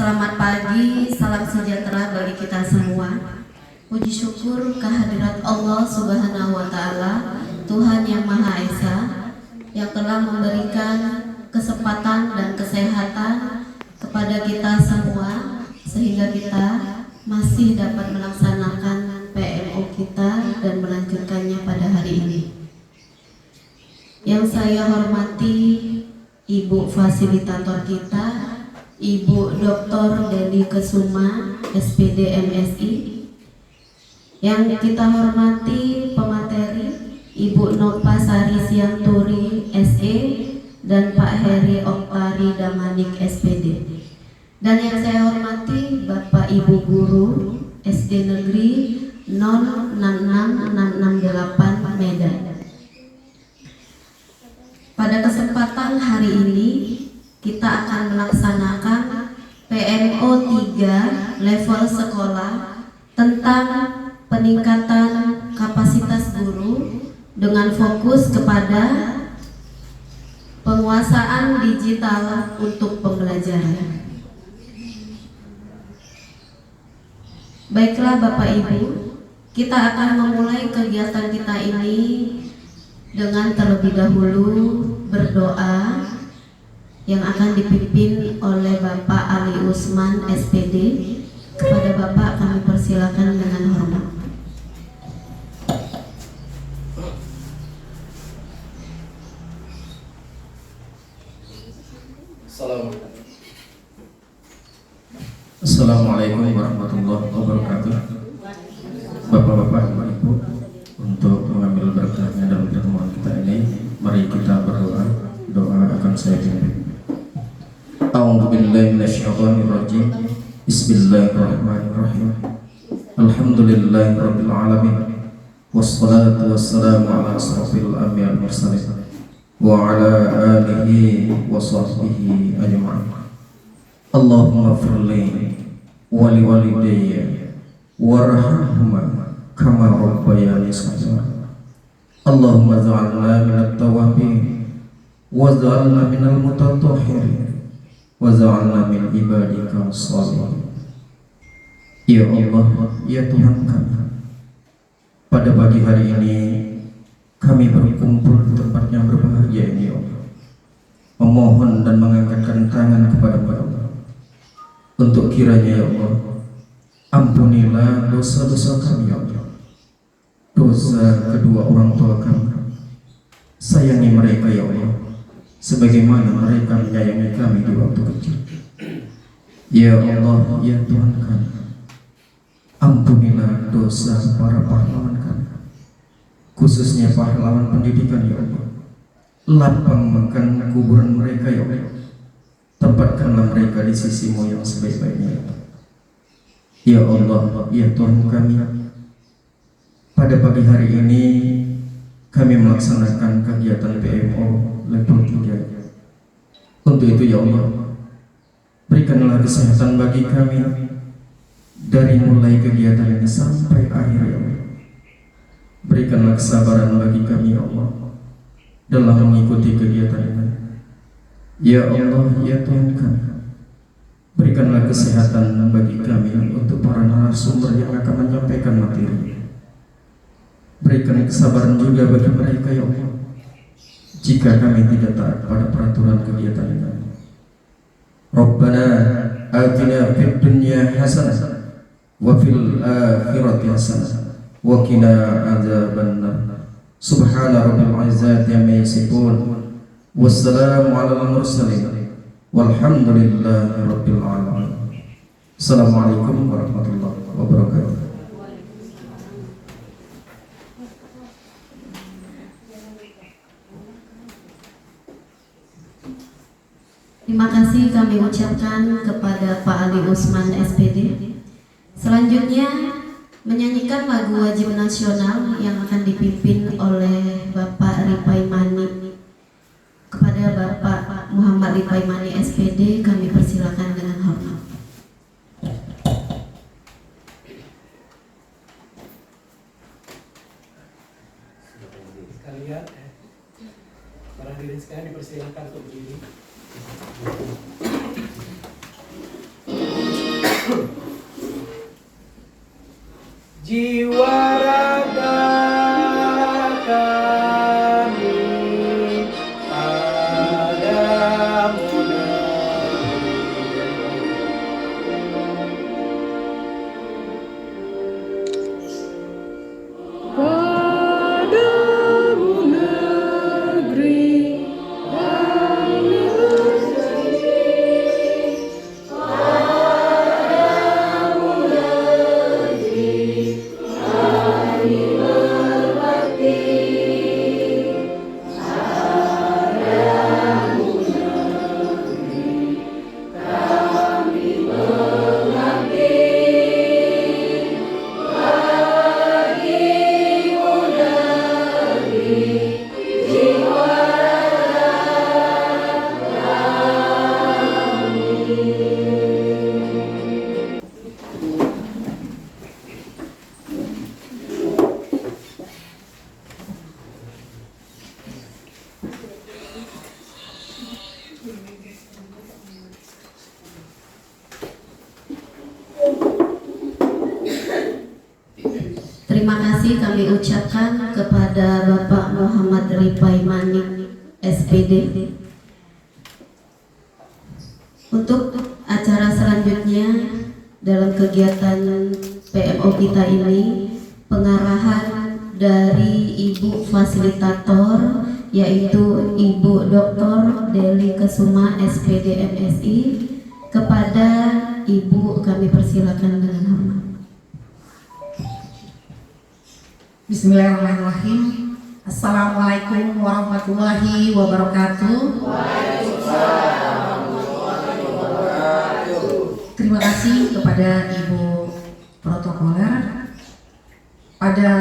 Selamat pagi, salam sejahtera bagi kita semua. Puji syukur kehadirat Allah Subhanahu wa Ta'ala, Tuhan yang Maha Esa, yang telah memberikan kesempatan dan kesehatan kepada kita semua, sehingga kita masih dapat melaksanakan PMO kita dan melanjutkannya pada hari ini. Yang saya hormati Ibu fasilitator kita, Ibu Dr. Deli Kesuma, SPD MSI. Yang kita hormati pemateri Ibu Nova Sari Sianturi SE dan Pak Heri Oktari Damanik SPD. Dan yang saya hormati Bapak Ibu Guru SD Negeri 066668 Medan. Pada kesempatan hari ini kita akan melaksanakan PMO 3 level sekolah tentang peningkatan kapasitas guru dengan fokus kepada penguasaan digital untuk pembelajaran. Baiklah Bapak Ibu, kita akan memulai kegiatan kita ini dengan terlebih dahulu berdoa yang akan dipimpin oleh Bapak Ali Usman SPD. Kepada Bapak kami persilakan dengan hormat. Assalamualaikum warahmatullahi wabarakatuh. Bapak-bapak, ibu-ibu, untuk mengambil berkahnya dalam pertemuan kita ini, mari kita berdoa. Doa akan saya pimpin. A'udzubillahi minasyaitonirrajim. Bismillahirrahmanirrahim. Alhamdulillahirabbil alamin. Wassalatu wassalamu ala asrofil anbiya'i wal mursalin wa ala alihi wa sahbihi ajma'in. Allahumma firli wa liwalidayya warhamhuma kama rabbayani shaghira. Allahumma ja'alna minat tawwabin waj'alna minal mutatahhirin waj'alna min ibadika sholihin. Ya Allah, ya Tuhan kami, pada pagi hari ini kami berkumpul di tempat yang berbahagia ini, ya Allah, memohon dan mengangkatkan tangan kepada Allah untuk kiranya, ya Allah, ampunilah dosa-dosa kami, ya Allah, dosa kedua orang tua kami. Sayangi mereka, ya Allah, sebagaimana mereka menyayangi kami di waktu kecil. Ya Allah, ya Tuhan kami, ampunilah dosa para pahlawan kami, khususnya pahlawan pendidikan, ya Allah. Lapangkan kuburan mereka, ya Allah, tempatkanlah mereka di sisi-Mu yang sebaik-baiknya. Ya Allah, ya Tuhan kami, pada pagi hari ini kami melaksanakan kegiatan PMO level 3. Untuk itu, ya Allah, berikanlah kesehatan bagi kami dari mulai kegiatan ini sampai akhir, ya Allah. Berikanlah kesabaran bagi kami, ya Allah, dalam mengikuti kegiatan ini. Ya Allah, ya Tuhan kami, berikanlah kesehatan bagi kami untuk para narasumber yang akan menyampaikan materi. Berikan kesabaran juga bagi mereka, ya Allah, jika kami tidak taat pada peraturan kegiatan ini. Rabbana atina fid dunya hasanah wa fil akhirati hasanah wa qina adzabannar. Subhana rabbil izzati amma yasifun, wassalamu alal mursalin, walhamdulillahi rabbil alamin. Assalamualaikum warahmatullahi wabarakatuh. Terima kasih kami ucapkan kepada Pak Ali Usman SPD. Selanjutnya menyanyikan lagu wajib nasional yang akan dipimpin oleh Bapak Ripai Mani. Kepada Bapak Muhammad Ripai Mani SPD kami persilakan dengan hormat. Sekalian, para hadirin sekalian dipersilakan untuk berdiri. Jiwa raga kami padamu negeri kami Terima kasih kami ucapkan kepada Bapak Muhammad Ripai Manik, SPD. Untuk acara selanjutnya dalam kegiatan PMO kita ini, pengarahan dari Ibu Fasilitator yaitu Ibu Dr. Deli Kesuma, SPD MSI. Kepada Ibu kami persilakan dengan hormat. Bismillahirrahmanirrahim. Assalamualaikum warahmatullahi wabarakatuh. Terima kasih kepada Ibu Protokoler. Pada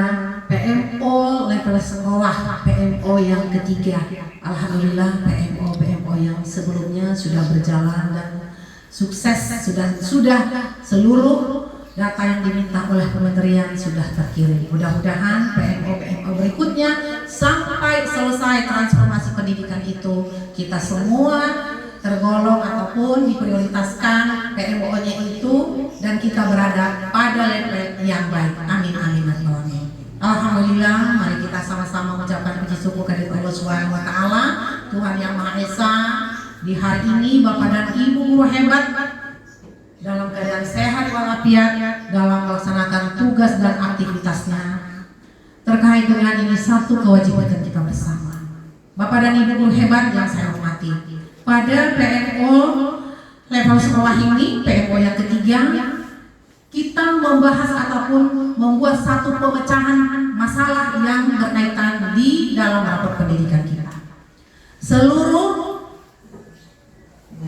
PMO level sekolah, PMO yang ketiga, alhamdulillah PMO yang sebelumnya sudah berjalan dan sukses, sudah seluruh data yang diminta oleh kementerian sudah terkirim. Mudah-mudahan PMO berikutnya sampai selesai transformasi pendidikan itu kita semua tergolong ataupun diprioritaskan PMO-nya itu dan kita berada pada level yang baik. Amin amin amin. Alhamdulillah, mari kita sama-sama mengucapkan puji syukur kepada Allah Subhanahu wa taala, Tuhan yang Maha Esa. Di hari ini Bapak dan Ibu guru hebat dalam keadaan sehat walafiat dalam melaksanakan tugas dan aktivitasnya. Terkait dengan ini satu kewajiban kita bersama. Bapak dan Ibu guru hebat yang saya hormati, pada PMO level sekolah ini, PMO yang ketiga, kita membahas ataupun membuat satu pemecahan masalah yang berkaitan di dalam rapor pendidikan kita. Seluruh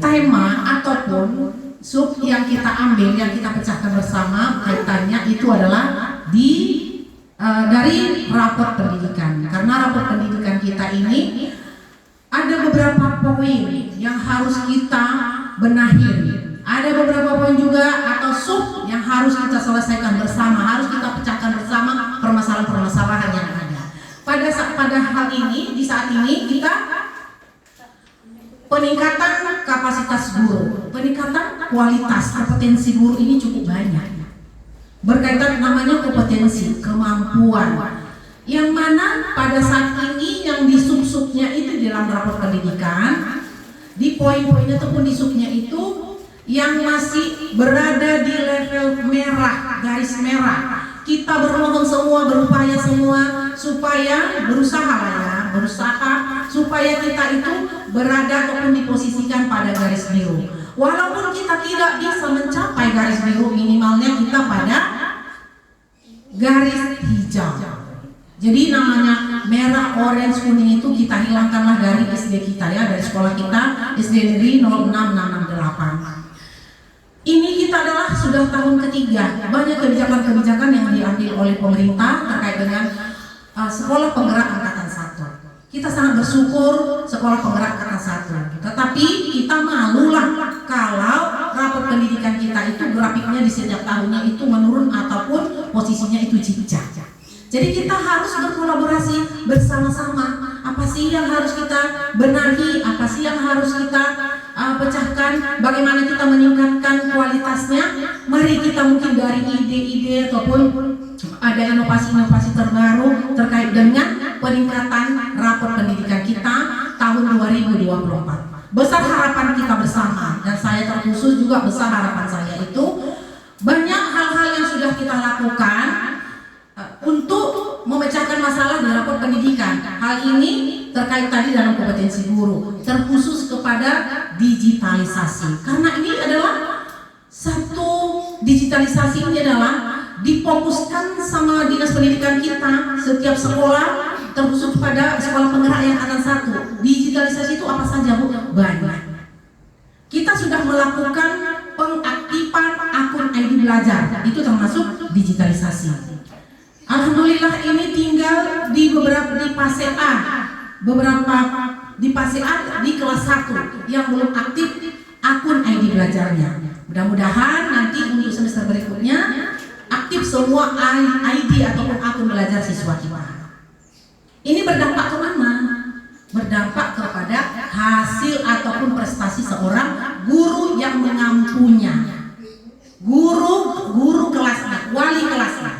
tema ataupun sub yang kita ambil, yang kita pecahkan bersama kaitannya itu adalah dari rapor pendidikan. Karena rapor pendidikan kita ini ada beberapa poin yang harus kita benahi. Ada beberapa poin juga atau sub yang harus kita selesaikan bersama, harus kita pecahkan bersama permasalahan-permasalahan yang ada. Pada hal ini, di saat ini kita peningkatan kapasitas guru, peningkatan kualitas kompetensi guru ini cukup banyak. Berkaitan namanya kompetensi, kemampuan. Yang mana pada saat ini yang di sub-subnya itu di dalam rapor pendidikan, di poin-poinnya ataupun di subnya itu yang masih berada di level merah, garis merah. Kita bermohon semua, berupaya semua supaya berusaha supaya kita itu berada ataupun diposisikan pada garis biru. Walaupun kita tidak bisa mencapai garis biru, minimalnya kita pada garis hijau. Jadi namanya merah, orange, kuning itu kita hilangkanlah dari SD kita ya, dari sekolah kita SD Negeri 06668. Ini kita adalah sudah tahun ketiga, banyak kebijakan-kebijakan yang diambil oleh pemerintah terkait dengan sekolah penggerak angkatan 1. Kita sangat bersyukur sekolah penggerak angkatan 1. Tetapi kita malulah kalau rapor pendidikan kita itu grafiknya di setiap tahunnya itu menurun ataupun posisinya itu jejak. Jadi kita harus berkolaborasi bersama-sama. Apa sih yang harus kita benahi? Apa sih yang harus kita pecahkan, bagaimana kita meningkatkan kualitasnya. Mari kita mungkin dari ide-ide ataupun ada inovasi-inovasi terbaru terkait dengan peningkatan rapor pendidikan kita tahun 2024. Besar harapan kita bersama, dan saya terkhusus juga besar harapan saya itu banyak hal-hal yang sudah kita lakukan untuk memecahkan masalah di rapor pendidikan. Hal ini terkait tadi dalam kompetensi guru, terkhusus kepada digitalisasi. Karena ini adalah satu digitalisasi ini adalah difokuskan sama dinas pendidikan kita, setiap sekolah, terkhusus pada sekolah penggerak yang angkatan 1. Digitalisasi itu apa saja, Bu? Banyak. Kita sudah melakukan pengaktifan akun ID belajar, itu termasuk digitalisasi. Alhamdulillah ini tinggal di beberapa di fase A, beberapa di fase A di kelas 1 yang belum aktif akun ID belajarnya. Mudah-mudahan nanti untuk semester berikutnya aktif semua ID ataupun akun belajar siswa kita. Ini berdampak kemana? Berdampak kepada hasil ataupun prestasi seorang guru yang mengampunya, guru kelasnya, wali kelasnya.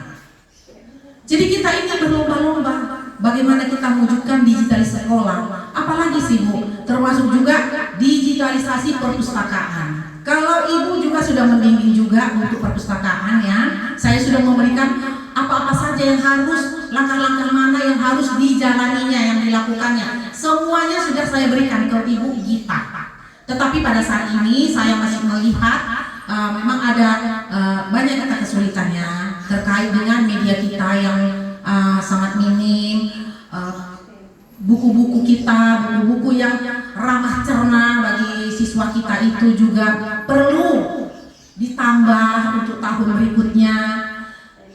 Jadi kita ini berlomba-lomba bagaimana kita mewujudkan digitalisasi sekolah. Apalagi sih, Bu, termasuk juga digitalisasi perpustakaan. Kalau Ibu juga sudah membimbing juga untuk perpustakaan ya, saya sudah memberikan apa-apa saja yang harus, langkah-langkah mana yang harus dijalaninya, yang dilakukannya. Semuanya sudah saya berikan ke Ibu Gita. Tetapi pada saat ini saya masih melihat memang ada banyak kata kesulitannya terkait dengan media kita yang sangat minim, buku-buku kita, buku-buku yang ramah cerna bagi siswa kita itu juga perlu ditambah untuk tahun berikutnya.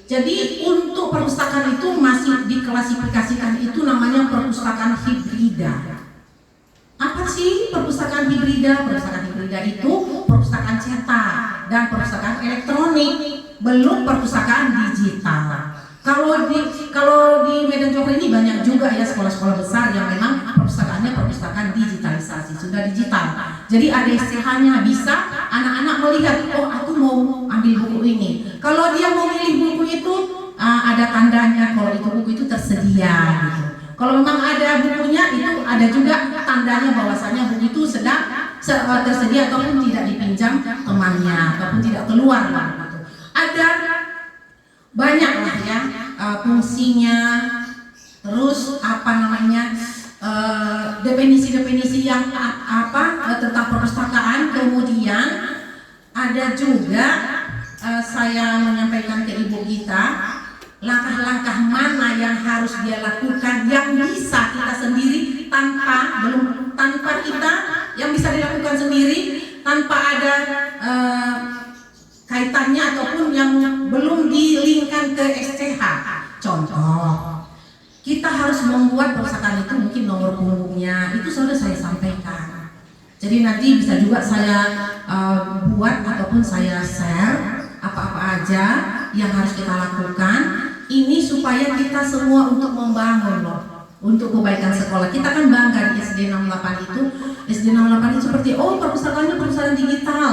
Jadi untuk perpustakaan itu masih diklasifikasikan itu namanya perpustakaan hibrida. Apa sih perpustakaan hibrida? Perpustakaan hibrida itu perpustakaan cetak dan perpustakaan elektronik, belum perpustakaan digital. Kalau di Medan Johor ini banyak juga ya sekolah-sekolah besar yang memang perpustakaannya perpustakaan digitalisasi, sudah digital. Jadi ada SCH-nya, bisa anak-anak melihat, oh aku mau ambil buku ini. Kalau dia mau milih buku itu ada tandanya kalau itu buku itu tersedia gitu. Kalau memang ada bukunya itu ada juga tandanya bahwasanya buku itu sedang tersedia ataupun tidak dipinjam temannya ataupun tidak keluar gitu. Ada banyak lah ya fungsinya, terus apa namanya definisi-definisi yang tentang perpustakaan. Kemudian ada juga saya menyampaikan ke Ibu Gita langkah-langkah mana yang harus dia lakukan yang bisa kita sendiri tanpa kita yang bisa dilakukan sendiri tanpa ada kaitannya ataupun yang belum dilingkan ke SCH. Contoh, kita harus membuat perpustakaan itu mungkin nomor punggungnya itu sudah saya sampaikan. Jadi nanti bisa juga saya buat ataupun saya share apa-apa aja yang harus kita lakukan. Ini supaya kita semua untuk membangun loh, untuk kebaikan sekolah. Kita kan bangga di SD 68 itu. SD 68 itu seperti perpustakaannya perpustakaan digital.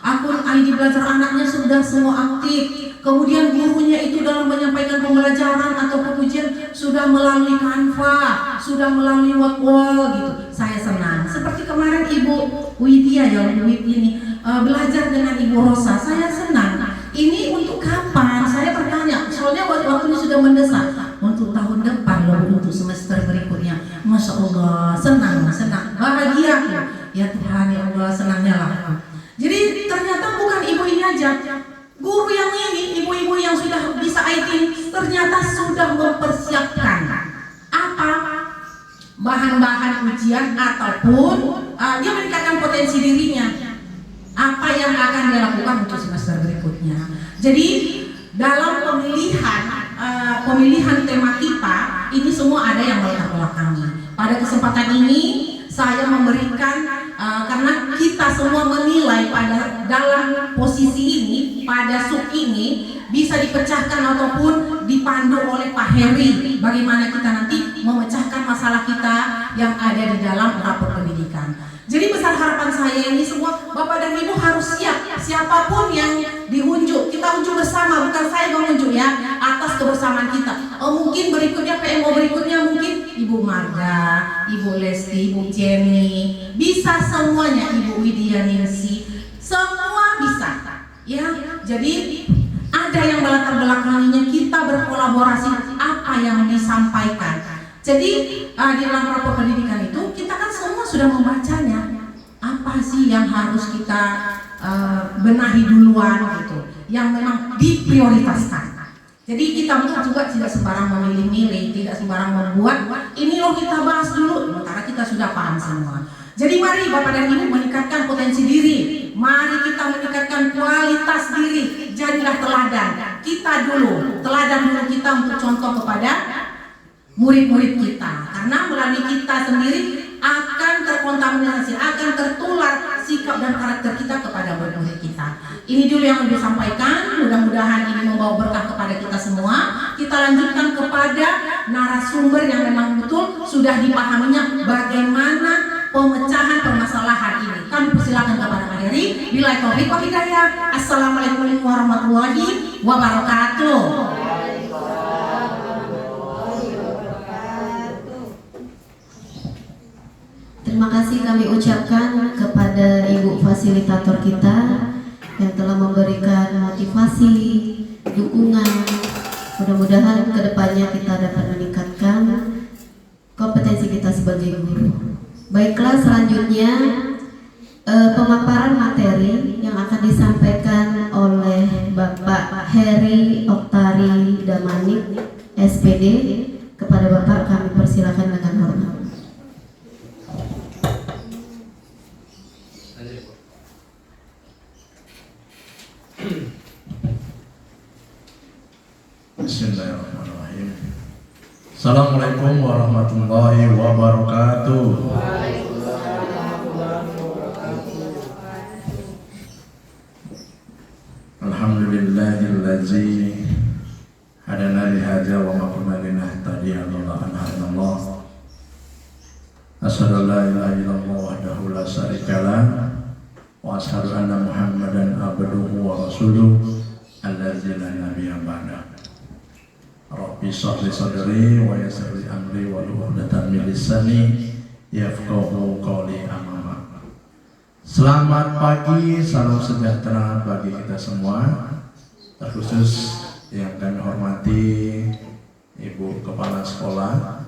Akun ID belajar anaknya sudah semua aktif. Kemudian gurunya itu dalam menyampaikan pembelajaran atau ujian sudah melalui Canva, sudah melalui Word gitu. Saya senang. Seperti kemarin Ibu Widya ya, ini belajar dengan Ibu Rosa. Saya senang. Ini untuk kapan? Saya bertanya. Soalnya waktunya sudah mendesak. Untuk tahun depan loh, untuk semester berikutnya. Masya Allah, senang, bahagia ya Tuhan ya Allah, senangnya lah. Jadi ternyata bukan ibu ini aja, guru yang ini, ibu-ibu yang sudah bisa IT ternyata sudah mempersiapkan apa bahan-bahan ujian ataupun dia meningkatkan potensi dirinya, apa yang akan dia lakukan untuk semester berikutnya. Jadi dalam pemilihan tema kita ini semua ada yang melatar belakangi. Pada kesempatan ini saya memberikan karena kita semua menilai pada dalam posisi ini, pada sub ini bisa dipecahkan ataupun dipandu oleh Pak Heri bagaimana kita nanti memecahkan masalah kita yang ada di dalam rapor pendidikan. Jadi besar harapan saya ini semua Bapak dan Ibu harus siap, siapapun yang diunjuk, kita unjuk bersama, bukan saya mengunjuk ya, atas kebersamaan kita. Mungkin berikutnya PMO berikutnya mungkin Ibu Marga, Ibu Lesti, Ibu Jenny, bisa semuanya, Ibu Widya Ningsi, semua bisa. Ya, jadi ada yang melatar belakanginya, kita berkolaborasi apa yang disampaikan. Jadi di dalam rapor pendidikan itu kita kan semua sudah membacanya. Apa sih yang harus kita benahi duluan gitu, yang memang diprioritaskan. Jadi kita juga tidak sembarang memilih-milih, tidak sembarang membuat ini loh kita bahas dulu, sementara kita sudah paham semua. Jadi mari Bapak dan Ibu meningkatkan potensi diri, mari kita meningkatkan kualitas diri, jadilah teladan. Kita dulu, teladan dulu kita untuk contoh kepada murid-murid kita, karena melalui kita sendiri akan terkontaminasi, akan tertular sikap dan karakter kita kepada murid-murid kita. Ini dulu yang mau disampaikan, mudah-mudahan ini membawa berkah kepada kita semua. Kita lanjutkan kepada narasumber yang memang betul sudah dipahaminya bagaimana pemecahan permasalahan ini. Kami persilakan kepada Pak Heri. Billahi taufiq wal hidayah. Assalamualaikum warahmatullahi wabarakatuh. Terima kasih kami ucapkan kepada Ibu fasilitator kita yang telah memberikan motivasi, dukungan. Mudah-mudahan kedepannya kita dapat meningkatkan kompetensi kita sebagai guru. Baiklah, selanjutnya pemaparan materi yang akan disampaikan oleh Bapak Heri Oktari Damanik, SPD. Kepada Bapak kami persilakan dengan hormat. Bismillahirrahmanirrahim. Assalamualaikum warahmatullahi wabarakatuh. Alhamdulillahillazi hadana li hadza wa ma kunna linahtadiya laula an hadana. Asyhadu an la ilaha illallah wahdahu la syarikalah wa asyhadu anna Muhammadan abduhu wa rasuluh allazi la nabiyya ba'da. Rabbi shrah li sadri wa yassir li amri wa hlul 'uqdatam min lisani yafqahu qawli. Amma. Selamat pagi, salam sejahtera bagi kita semua. Terkhusus yang kami hormati Ibu Kepala Sekolah,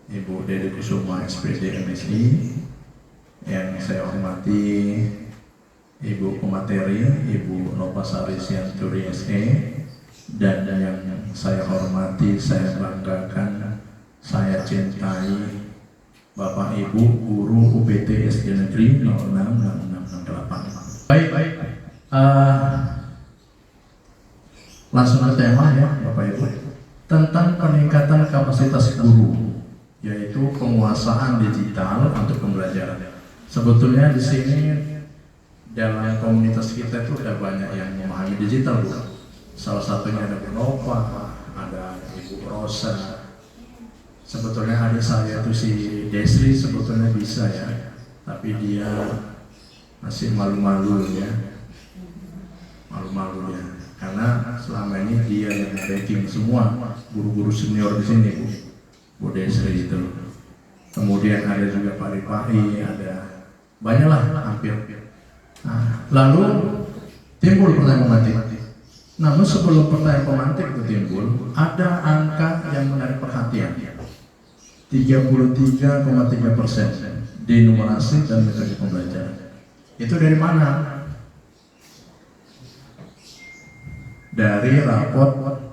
Ibu Dede Kusuma SPD MSI, yang saya hormati Ibu Pemateri, Ibu Nopasari Sianturi SE, dan yang saya hormati, saya banggakan, saya cintai Bapak Ibu Guru UPT SD Negeri 066668. Baik. Langsung ke tema ya Bapak Ibu, tentang peningkatan kapasitas guru, yaitu penguasaan digital untuk pembelajaran. Sebetulnya di sini dalam komunitas kita itu ada banyak yang memahami digital, Bu. Salah satunya ada Bu Nova, ada Ibu Rosa. Sebetulnya adik saya itu si Desri sebetulnya bisa ya, tapi dia masih malu-malu ya, karena selama ini dia yang backing semua guru-guru senior di sini, Bu Desri itu. Kemudian ada juga Pak Ripai, ada banyaklah hampir. Nah, lalu timbul pertanyaan pemantik. Namun sebelum pertanyaan pemantik itu timbul, ada angka yang menarik perhatian. 33,3% di numerasi dan metode pembelajaran. Itu dari mana? Dari raport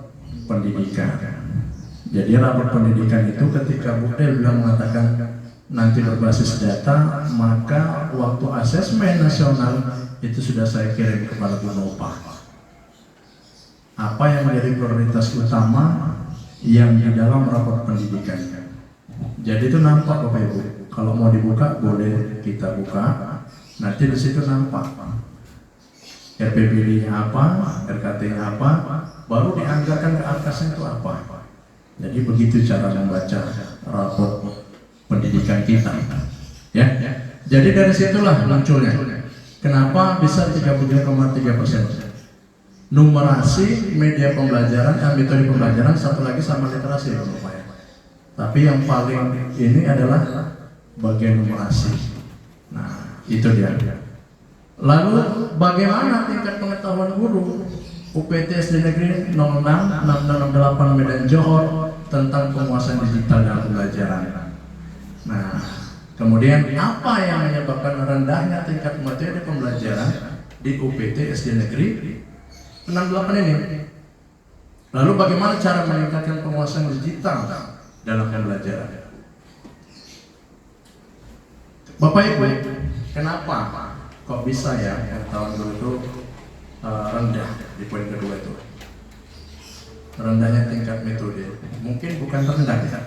pendidikan. Jadi raport pendidikan itu ketika Bu Del bilang mengatakan nanti berbasis data, maka waktu asesmen nasional itu sudah saya kirim kepada Bu Nopah. Apa yang menjadi prioritas utama yang di dalam raport pendidikan. Jadi itu nampak Bapak Ibu. Kalau mau dibuka boleh kita buka. Nanti di situ nampak RPBD-nya apa, RKT-nya apa, baru dianggarkan ke atasnya itu apa. Jadi begitu cara membaca raport pendidikan kita. Ya. Jadi dari situlah munculnya. Kenapa bisa 33,3%? Numerasi, media pembelajaran, metode pembelajaran, satu lagi sama literasi lumayan. Tapi yang paling ini adalah bagian numerasi. Nah, itu dia. Lalu bagaimana tingkat pengetahuan guru? UPT SD Negeri 06 6668 Medan Johor tentang penguasaan digital dalam pembelajaran. Nah, kemudian apa yang menyebabkan rendahnya tingkat metode pembelajaran di UPT SD Negeri 68 ini? Lalu bagaimana cara meningkatkan penguasaan digital dalam pembelajaran? Bapak Ibu, kenapa kok bisa ya pengetahuan guru itu rendah di poin kedua itu? Rendahnya tingkat metode. Mungkin bukan rendah ya.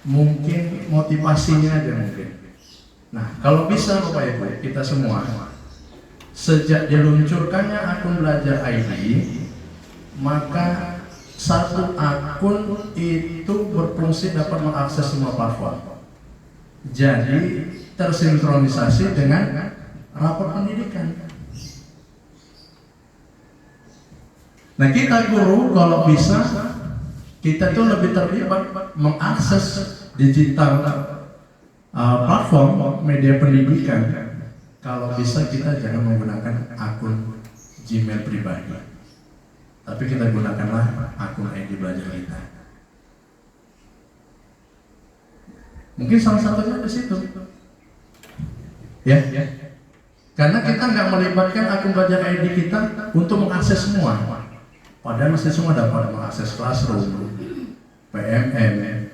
Mungkin motivasinya aja mungkin. Nah, kalau bisa Bapak Ibu, kita semua sejak diluncurkannya akun Belajar ID, maka satu akun itu berfungsi dapat mengakses semua platform. Jadi tersinkronisasi dengan rapor pendidikan. Nah, kita guru kalau bisa kita tuh lebih terlibat mengakses digital platform media pendidikan. Kalau bisa kita jangan menggunakan akun Gmail pribadi, tapi kita gunakanlah akun ID Belajar kita. Mungkin salah satunya di situ, ya. Karena kita nggak melibatkan akun Belajar ID kita untuk mengakses semua. Padahal masih semua dapat mengakses Classroom, PMM,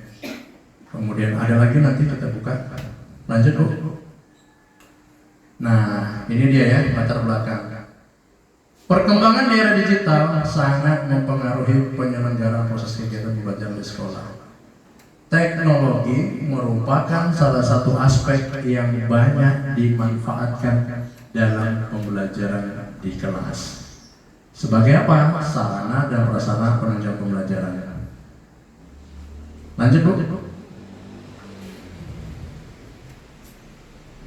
kemudian ada lagi nanti kita buka. Lanjut Bu. Nah, ini dia ya latar belakang. Perkembangan di era digital sangat mempengaruhi penyelenggaraan proses kegiatan pembelajaran di sekolah. Teknologi merupakan salah satu aspek yang banyak dimanfaatkan dalam pembelajaran di kelas. Sebagai apa? Sarana dan prasarana penunjang pembelajaran. Lanjut Bu.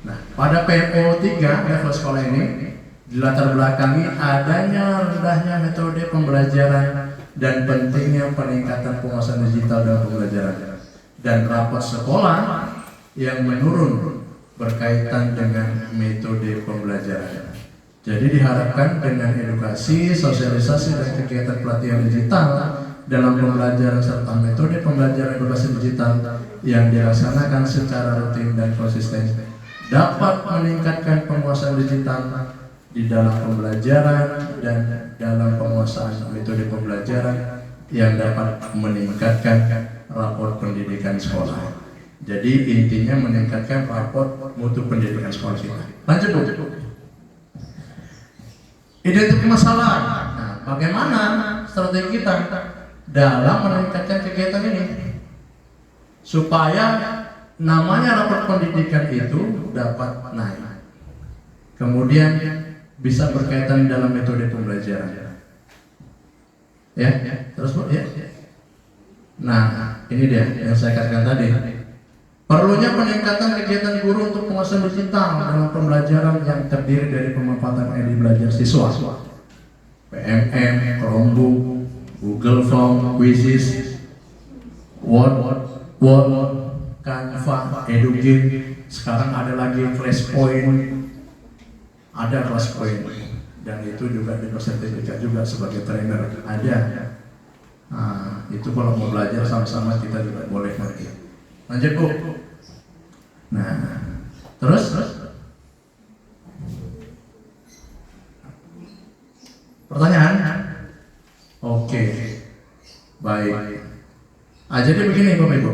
Nah, pada PMO 3 level sekolah ini dilatar belakangi adanya rendahnya metode pembelajaran dan pentingnya peningkatan penguasaan digital dalam pembelajaran dan rapor sekolah yang menurun berkaitan dengan metode pembelajaran. Jadi diharapkan dengan edukasi, sosialisasi dan kegiatan pelatihan digital dalam pembelajaran serta metode pembelajaran edukasi digital yang dilaksanakan secara rutin dan konsisten dapat meningkatkan penguasaan digital di dalam pembelajaran dan dalam penguasaan metode pembelajaran yang dapat meningkatkan rapor pendidikan sekolah. Jadi intinya meningkatkan rapor mutu pendidikan sekolah kita. Lanjut Bu. Identifikasi masalah. Nah, bagaimana strategi kita dalam meningkatkan kegiatan ini supaya namanya rapor pendidikan itu dapat naik. Kemudian bisa berkaitan dalam metode pembelajaran. Ya, terus Bu ya. Nah, ini dia yang saya katakan tadi. Perlunya peningkatan kegiatan guru untuk penguasaan digital dalam pembelajaran yang terdiri dari pemanfaatan ID belajar siswa, PMM, Chromebook, Google Form, Quizzes, Word, Canva, EduGame. Sekarang ada lagi Flashpoint, ada Flashpoint, dan itu juga disertifikat juga sebagai trainer. Ada. Nah, itu kalau mau belajar sama-sama kita juga boleh ngerti. Lanjut Bu. Nah, terus pertanyaan? Oke, baik. Jadi begini Bapak Ibu.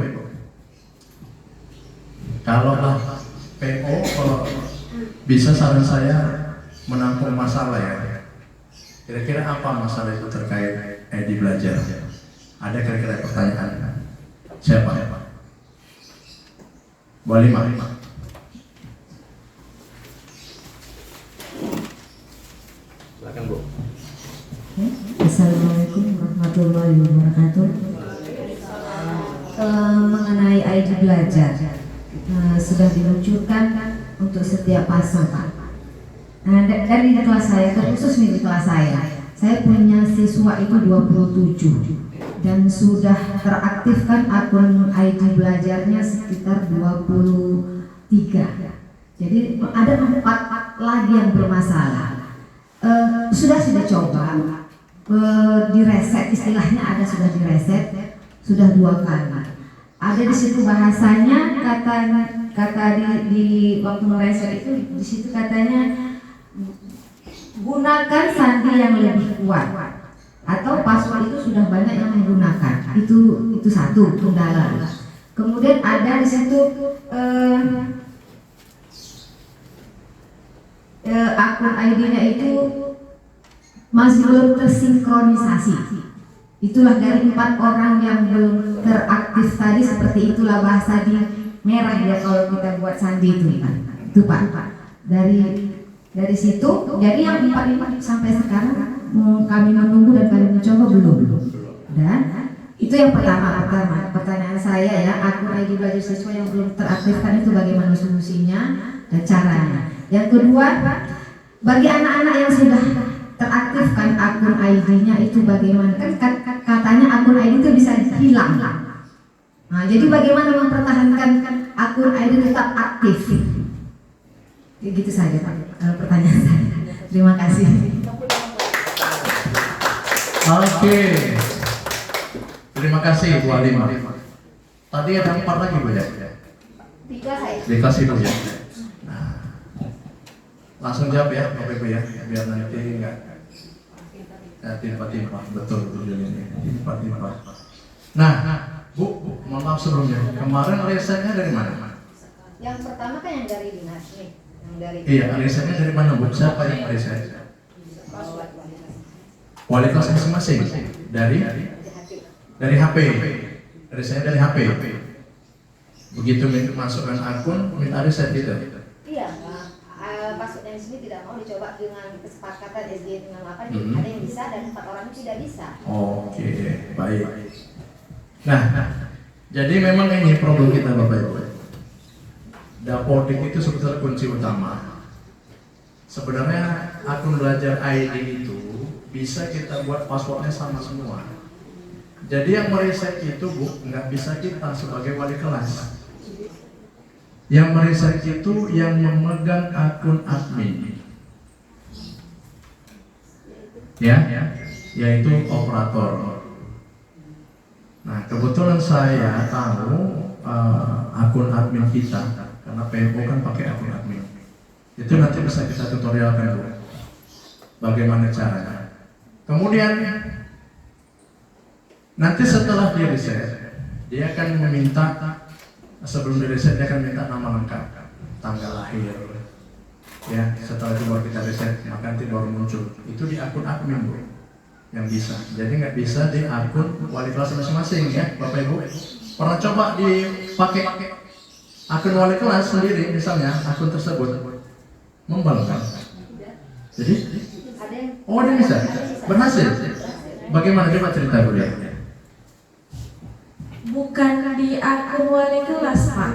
Kalau PO kalau bisa saran saya menampung masalah ya. Kira-kira apa masalah itu terkait ID belajar? Ada kira-kira pertanyaan? Siapa? Boleh Mak. Silakan Bu. Assalamualaikum warahmatullahi wabarakatuh. sudah diluncurkan untuk setiap fase, Pak. Nah, dari kelas saya, terkhusus nih di kelas saya punya siswa itu 27 dan sudah teraktifkan akun ID belajarnya sekitar 23. Jadi ada 4 lagi yang bermasalah. Sudah coba direset, istilahnya ada sudah direset, sudah 2 kali. Ada di situ bahasanya kata di waktu mereset itu di situ katanya gunakan sandi yang lebih kuat atau password itu sudah banyak yang menggunakan. Itu satu kendala. Kemudian ada di situ akun ID-nya itu masih belum tersinkronisasi. Itulah dari 4 orang yang belum teraktif tadi, seperti itulah bahasa di merah ya kalau kita buat sandi itu, Pak. Itu Pak. Dari situ, jadi yang 4 sampai sekarang kami menunggu dan kami mencoba belum. Dan itu yang pertama. Pertanyaan saya ya, akun ID belajar siswa yang belum teraktifkan itu bagaimana solusinya dan caranya. Yang kedua, bagi anak-anak yang sudah teraktifkan akun ID-nya itu bagaimana? Kan katanya akun ID itu bisa hilang. Nah, jadi bagaimana mempertahankan akun ID tetap aktif? Ya, gitu saja Pak, pertanyaan saya. Terima kasih. Oke. Terima kasih Bu Halimah. Tadi ada 4 lagi Bu ya? 3 saya. Dikasih dulu ya. Nah, langsung jawab ya Bapak Ibu ya, biar nanti enggak timpa-timpa. Betul ini. Timpa-timpa. Nah, Bu, mohon maaf sebelumnya. Kemarin risetnya dari mana? Yang pertama kan yang dari dinas nih, yang dari. Iya, risetnya dari mana Bu? Siapa yang riset? Wali kelas masing-masing. Dari HP. Risetnya dari HP. Begitu masukkan akun, minta riset gitu. Iya, password yang sini tidak mau dicoba dengan kesepakatan SG dengan apa? Ada yang bisa dan 4 orang tidak bisa. Oke, baik. Nah, jadi memang ini problem kita Bapak Ibu. Dapodik itu sebetulnya kunci utama. Sebenarnya akun belajar ID itu bisa kita buat passwordnya sama semua. Jadi yang mereset itu Bu, nggak bisa kita sebagai wali kelas. Yang mereset itu yang memegang akun admin, ya, yaitu operator. Nah, kebetulan saya tahu akun admin kita, karena PMO kan pakai akun admin. Itu nanti bisa kita tutorialkan dulu bagaimana caranya. Kemudian nanti setelah di reset, dia akan meminta, sebelum di reset dia akan minta nama lengkap, tanggal lahir. Ya, setelah itu baru kita reset, maka nanti baru muncul. Itu di akun admin Bu yang bisa. Jadi nggak bisa di akun wali kelas masing-masing ya Bapak Ibu. Pernah coba dipakai akun wali kelas sendiri misalnya, akun tersebut membal kan? Jadi oh dia bisa? Berhasil? Bagaimana, coba cerita dulu ya. Bukan di akun wali kelas Pak,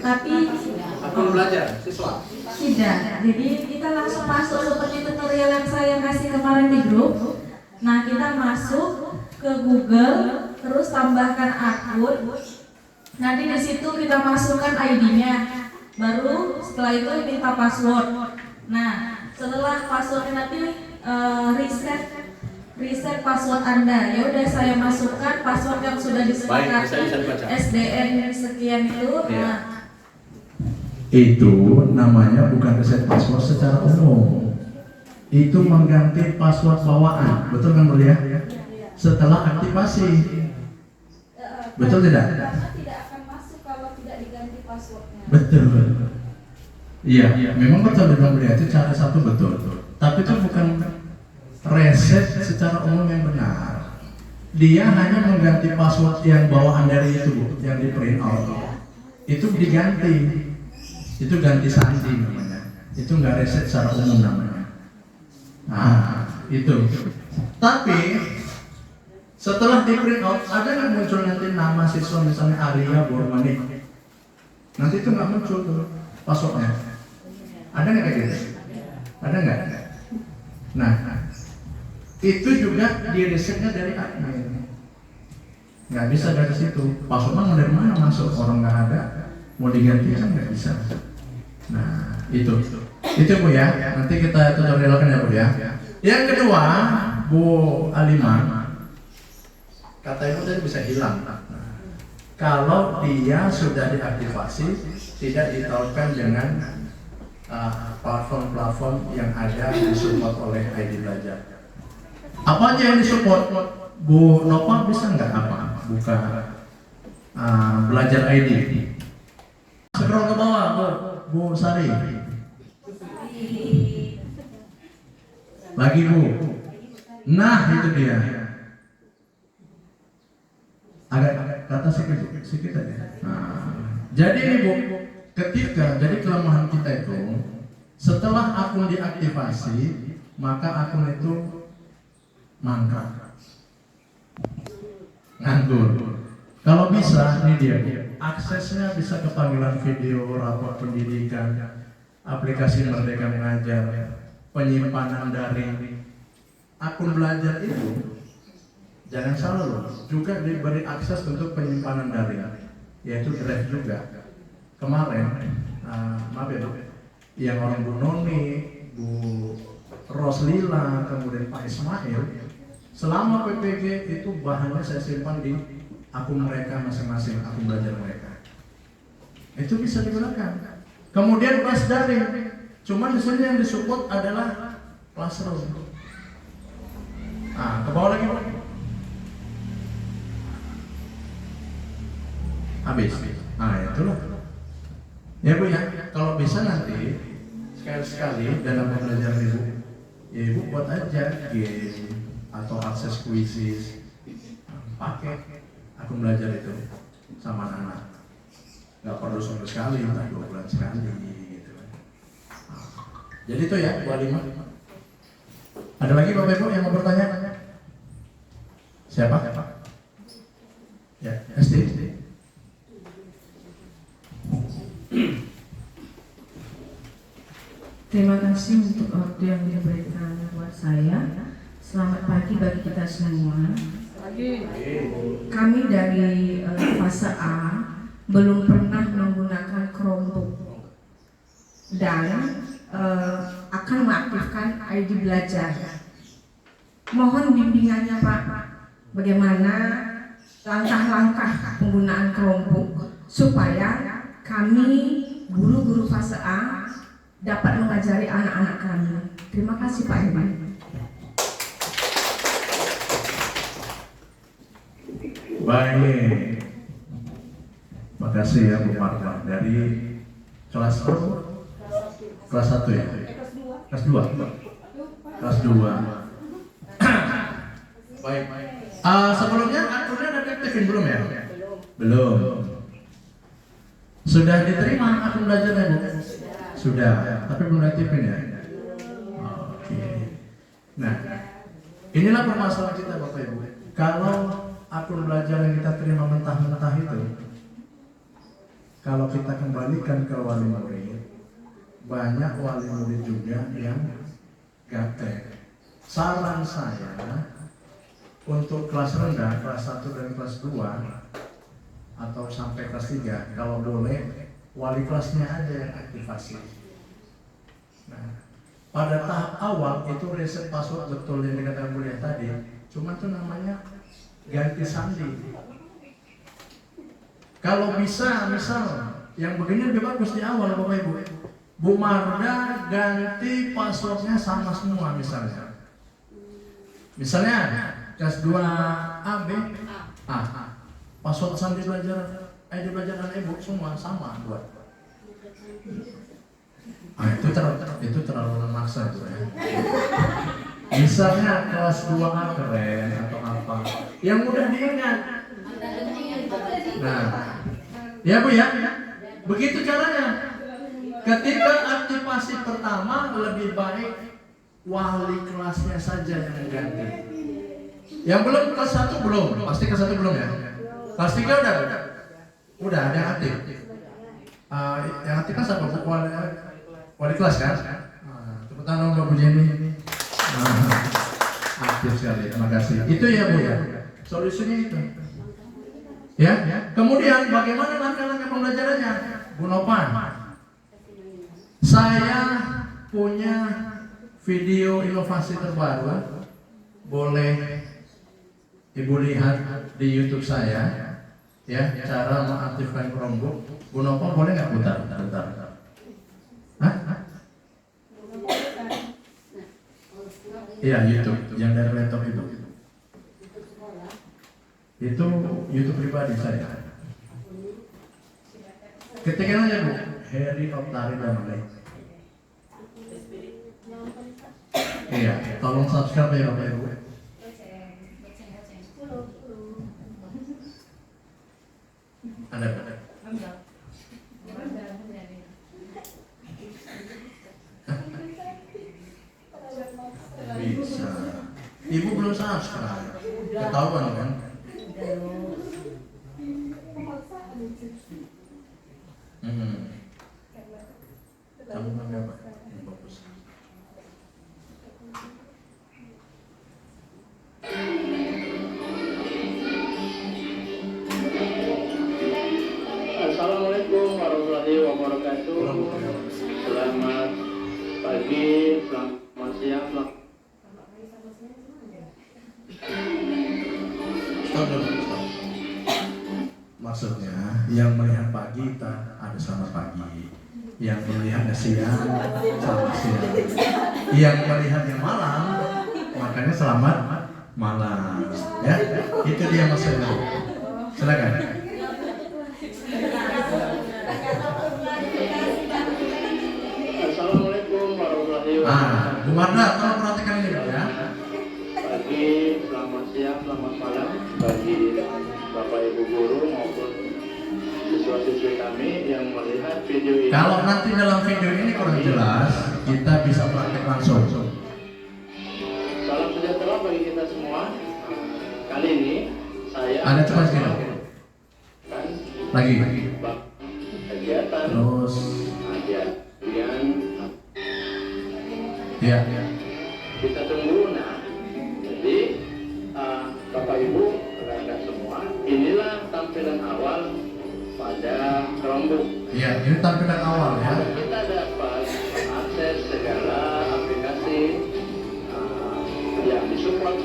tapi Akun belajar siswa. tidak. Jadi kita langsung masuk seperti tutorial yang saya kasih kemarin di grup. Nah, kita masuk ke Google, terus tambahkan akun. Nanti di situ kita masukkan ID-nya. Baru setelah itu minta password. Nah, setelah passwordnya nanti reset password Anda. Ya udah, saya masukkan password yang sudah disepakati SDN sekian itu. Iya. Nah, Itu namanya bukan reset password secara umum. Itu mengganti password bawaan, betul kan Mulia? Setelah aktivasi, betul tidak? karena tidak akan masuk kalau tidak diganti passwordnya. Betul. Iya, memang betul dengan Mulia itu cara satu betul. Tapi itu bukan reset secara umum yang benar. Dia hanya mengganti password yang bawaan dari itu Bu, yang di print out. Itu diganti. Itu ganti sandi namanya. Itu nggak reset secara umum namanya. Nah, itu. Tapi setelah di print out, ada nggak muncul nanti nama siswa misalnya Arya Bormanik? Nanti itu nggak muncul tuh passwordnya. Ada nggak kayak gitu? Ada nggak? Nah, itu juga di risetnya dari admin. Nggak bisa dari situ. Passwordnya dari mana masuk, orang nggak ada, mau diganti kan nggak bisa. Nah, itu Bu ya. Nanti kita tutorialkan ya Bu ya. Yang kedua, Bu Alimah, kata Ibu tadi bisa hilang. Kalau dia sudah diaktifasi, tidak ditautkan dengan platform-platform yang ada disupport oleh ID Belajar. Apa aja yang disupport? Bu Nova bisa nggak buka Belajar ID? Scroll ke bawah, Bu Sari. Lagi Bu. Nah itu dia. Agak kata sedikit aja. Jadi ini Bu, jadi kelemahan kita itu setelah akun diaktifasi, maka akun itu mangkrak, nganggur. Kalau bisa, ini dia, aksesnya bisa ke panggilan video, rapor pendidikan, aplikasi Merdeka Mengajar, penyimpanan daring. Akun belajar itu jangan salah loh, juga diberi akses untuk penyimpanan daring, yaitu drive juga. Kemarin, maaf ya Bu, yang orang Bu Noni, Bu Roslila, kemudian Pak Ismail, selama PPG itu bahannya saya simpan di akun mereka masing-masing, akun belajar mereka. Itu bisa digunakan. Kemudian kelas daring, cuman di sini yang disupport adalah Classroom. Ke bawah lagi. Habis. Itulah. Ya Bu ya, kalau bisa nanti sekali-sekali dalam pembelajaran Ibu, ya Ibu buat aja game atau akses kuisis, pakai akun belajar itu sama anak. Nggak perlu seminggu sekali, entah 2 bulan sekali gitu. Jadi itu ya, Bu Alimah. Ada lagi Bapak Ibu yang mau bertanya? Siapa? Ya, SD. Terima kasih untuk waktu yang diberikan buat saya. Selamat pagi bagi kita semua. Kami dari fase A belum pernah menggunakan Chromebook dan akan mengaktifkan ID Belajar. Mohon bimbingannya Pak, bagaimana langkah-langkah penggunaan Chromebook supaya kami guru-guru fase A dapat mengajari anak-anak kami. Terima kasih Pak Iman. Baik. Makasih ya Bu Marta dari kelas berapa? Kelas 1 ya? Kelas 2. Kelas 2. Baik. Sebelumnya akunnya udah diaktifin belum ya? Belum. Sudah diterima akun belajarnya Bu? Sudah, tapi belum aktifin ya? Oke. Nah, inilah permasalahan kita Bapak Ibu. Kalau akun belajar yang kita terima mentah-mentah itu, kalau kita kembalikan ke wali murid, banyak wali murid juga yang gaptek. Saran saya untuk kelas rendah, kelas 1 dan kelas 2 atau sampai kelas 3, kalau boleh wali kelasnya aja yang aktivasi. Nah, pada tahap awal itu reset password betul yang dikatakan kuliah tadi, cuma itu namanya ganti sandi. Kalau bisa, misal yang begini lebih bagus di awal Bapak Ibu. Bu Marda ganti passwordnya sama semua misalnya. Misalnya kelas 2 A, B, A. Password sandi belajar, ID belajar dan Ibu semua sama buat. Itu terlalu memaksa itu ya. Misalnya kelas 2A keren atau apa, yang mudah diingat. Nah, ya Bu ya, begitu caranya. Ketika aktivasi pertama lebih baik wali kelasnya saja yang mengganti. Yang belum kelas 1 belum, pasti kelas 1 belum ya. Kelas 3 udah ada aktif. Yang aktivitas apa Bu? Wali kelas kan? Tepuk tangan Mbak Bu Jenny. Aktif sekali, terima kasih. Itu ya Bu ya. Solusinya itu. Ya. Kemudian bagaimana langkah-langkah pembelajarannya? Bu Nopan. Saya punya video inovasi terbaru. Boleh Ibu lihat di YouTube saya. Ya, cara mengaktifkan Chromebook. Bu Nopan boleh nggak putar? Bentar. Hah? Iya, YouTube yang dari laptop itu. Itu YouTube pribadi saya. Ketikkan aja Bu, Heri Oktari Damai. Iya, tolong subscribe ya Bapak Ibu. Ada. Bisa. Ibu belum subscribe. Ketahuan kan? Kamu pakai apa? Yang bagus. Assalamualaikum warahmatullahi wabarakatuh. Selamat pagi, selamat siang, selamat Stop. Maksudnya yang melihat pagi ada selamat pagi, yang melihat siang selamat siang, yang melihat yang malam makanya selamat malam. Ya, itu dia maksudnya. Silakan. Assalamualaikum warahmatullahi wabarakatuh. Bu Marda, tolong perhatikan ini ya. Pagi, selamat siang, selamat malam bagi Bapak Ibu guru maupun siswa-siswi kami yang melihat video ini. Kalau nanti dalam video ini kurang jelas, kita bisa praktek langsung. Salam sejahtera bagi kita semua. Kali ini saya Ada cepat sekali. akan Lagi. kegiatan Terus. kajian Ya. kita tunggu. Nah, jadi Bapak Ibu rekan semua, inilah tampilan awal pada Chromebook. Iya, ini tampilan awal ya. Kita dapat akses segala aplikasi yang disupport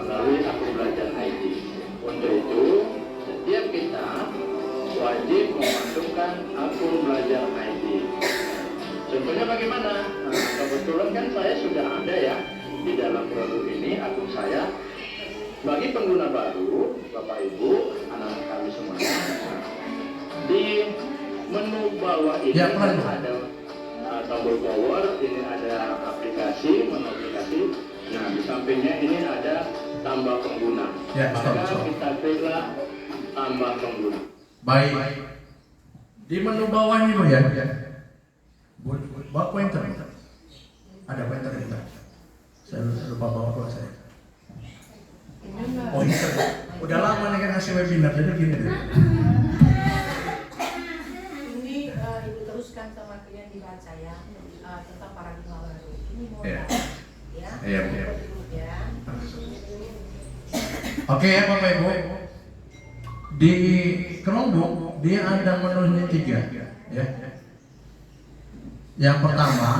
melalui akun belajar IT. Untuk itu, setiap kita wajib memasukkan akun belajar IT. Contohnya bagaimana? Nah, kebetulan kan saya sudah ada ya di dalam produk ini akun saya. Bagi pengguna baru, Bapak Ibu, anak-anak kami semuanya, di menu bawah ini Ya, pelan. ada tombol power, ini ada aplikasi, menu aplikasi. Nah, di sampingnya ini ada tambah pengguna. Ya, stop. Kita kliklah tambah pengguna. Baik. Di menu bawah ini Bu ya. Bawa pointer. Ada pointer kita. Saya lupa bawa kalau saya. Oh ini udah lama nih kan ngasih webinar jadi gini deh. Ini Ibu teruskan sama klien dibaca ya tentang paradigma baru. Ini mau Iya. ya. Iya, Bu. Ya. Oke ya Bapak Ibu. Di Chromebook dia ada menunya 3 ya. Yang pertama,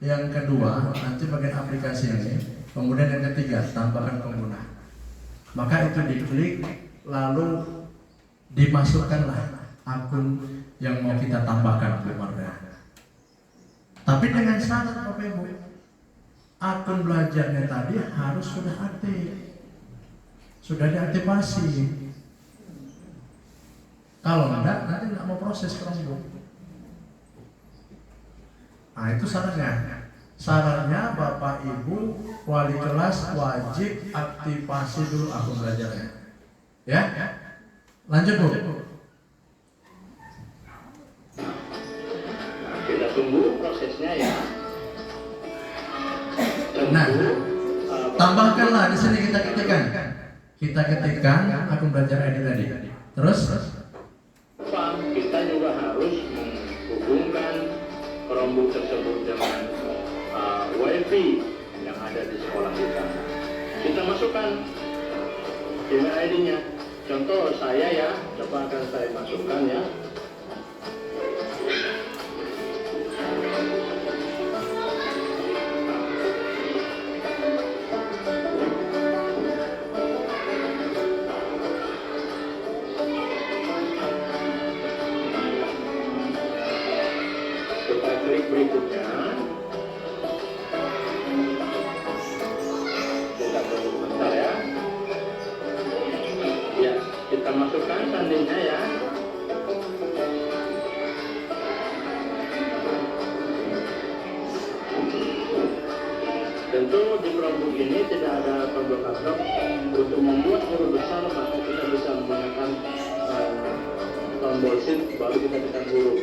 yang kedua, nanti bagian aplikasi ini. Kemudian yang ketiga, tambahkan pengguna. Maka itu diklik, lalu dimasukkanlah akun yang mau kita tambahkan ke Marda. Tapi dengan syarat Bapak Ibu, akun belajarnya tadi harus sudah aktif, sudah diaktifasi. Kalau enggak, nanti nggak mau proses Chromebook. Nah itu syaratnya. Syaratnya Bapak Ibu wali kelas wajib aktifasi dulu akun belajarnya. Ya? Lanjut Bu. Kita tunggu prosesnya ya. Nah, tambahkanlah di sini kita ketikkan. Kita ketikkan akun belajar ID tadi. Terus kita juga harus Chromebook tersebut dengan WiFi yang ada di sekolah kita. Kita masukkan email ID-nya. Contoh saya ya, coba akan saya masukkan ya. Kita klik berikutnya. Kita tunggu sebentar ya. Ya, kita masukkan sandinya ya. Tentu di Chromebook ini tidak ada tombol kapsel. Untuk membuat huruf besar maka kita bisa menggunakan tombol shift baru kita tekan huruf.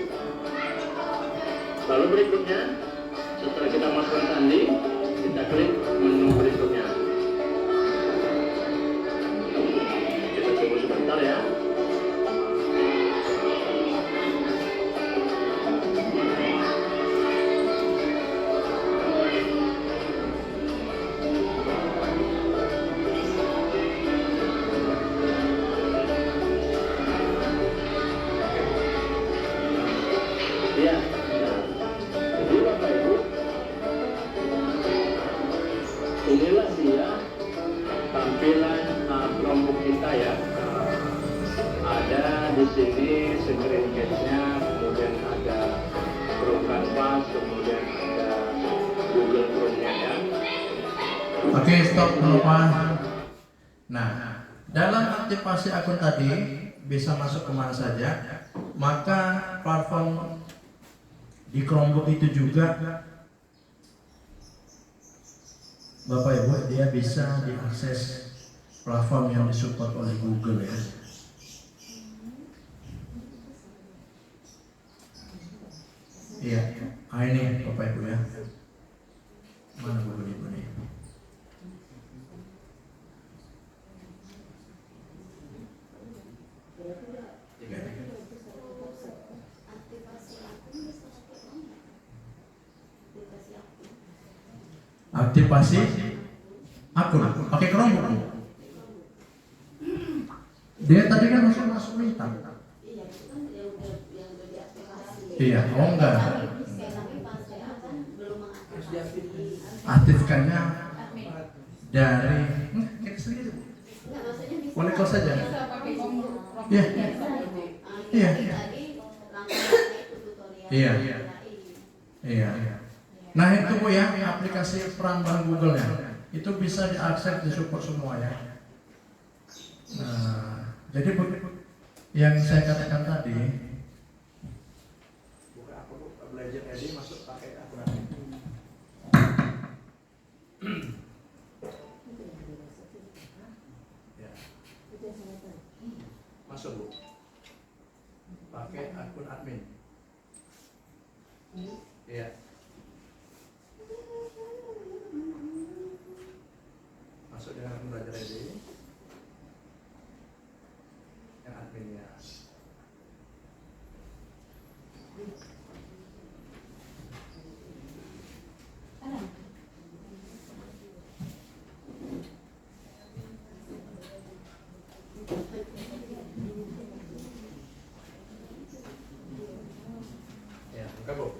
Lalu berikutnya, setelah kita masukkan sandi, kita klik menu berikutnya. Kita tunggu sebentar ya. Ya, jadi Bapak Ibu, inilah dia tampilan Chromebook kita ya. Ada di sini screen case-nya, kemudian ada Chrome Canvas, kemudian ada Google Chrome-nya ya. Oke, stop dulu Pak. Nah, dalam aktivasi akun tadi bisa masuk kemana saja, maka platform di Chromebook itu juga Bapak Ibu dia bisa diakses platform yang disupport oleh Google ya. Iya, ini Bapak Ibu ya. Mana Google Ibu nih? Aktivasi akun pakai Chromebook. Dia tadi kan masuk lintang. Iya, oh enggak. Aktifkannya dari kita sendiri. Boleh close saja. Iya. Iya. Iya. Iya. Nah itu Bu ya, aplikasi peran-peran Google ya, itu bisa diakses, disupport semua ya. Nah, jadi yang saya katakan tadi, Buka akun belajar ID, masuk pakai akun. Ya. Masuk Bu, pakai akun admin. Ya. Masuk dengan akun belajar ID yang adminnya. Ya, buka Bu.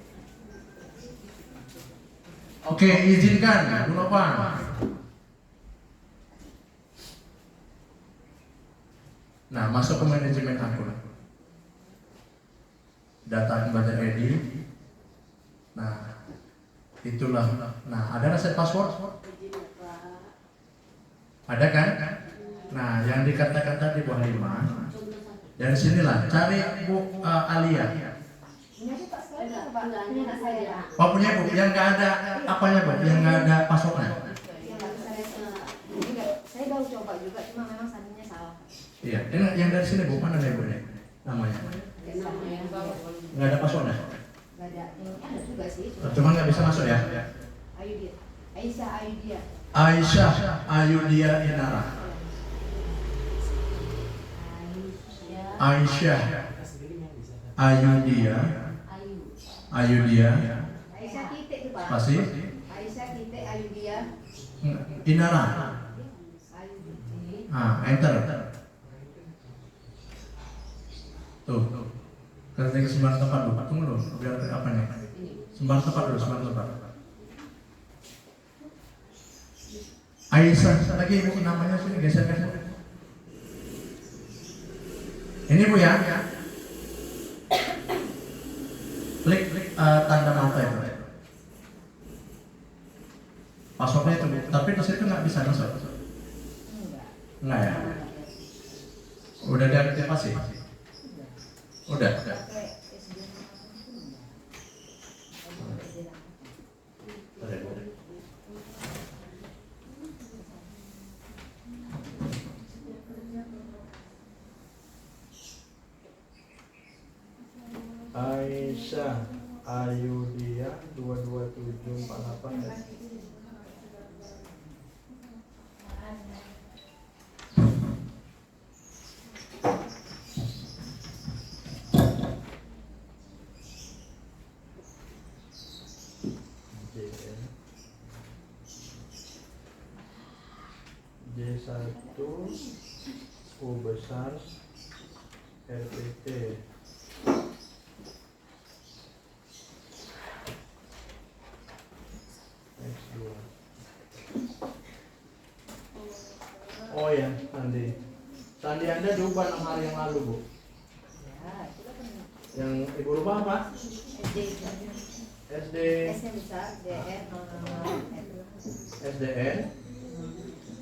oke izinkan Bu Nova. Nah, masuk ke manajemen akun. Data akun belajar ID. Nah, itulah. Nah, ada reset password? Ada kan? Nah, yang dikatakan tadi Bu Halimah. Dari sinilah cari Bu Alia. Oh punya Bu, yang nggak ada apanya Bu? Yang nggak ada passwordnya? Saya baru coba juga, cuma memang sandinya salah. Iya, yang dari sini Bu, mana nih Bu nih? Namanya? Nggak ada passwordnya? Nggak ada, yang ada juga sih. Cuma nggak bisa masuk ya? Ayudia, Aisyah Ayudia. Aisyah Ayudia Inara. Aisyah Ayudia Spasi. Aisyah titik Ayudia. Inara. Enter. Tuh. Ketik sembarang tempat dulu. Tunggu dulu. Biar apa nih? Sembarang tempat dulu. Sembarang tempat. Aisyah. Lagi ibu namanya sini geser-geser. Ini Bu ya. Klik tanda mata itu. Passwordnya itu, tapi di situ nggak bisa masuk. Enggak ya? Udah diaktifasi? Udah. Aisyah Ayudia 22748. J1 U besar RPT X2. Oh ya, Sandi Anda diubah 6 hari yang lalu, Bu. Yang Ibu lupa apa? SD besar DN 06 SDN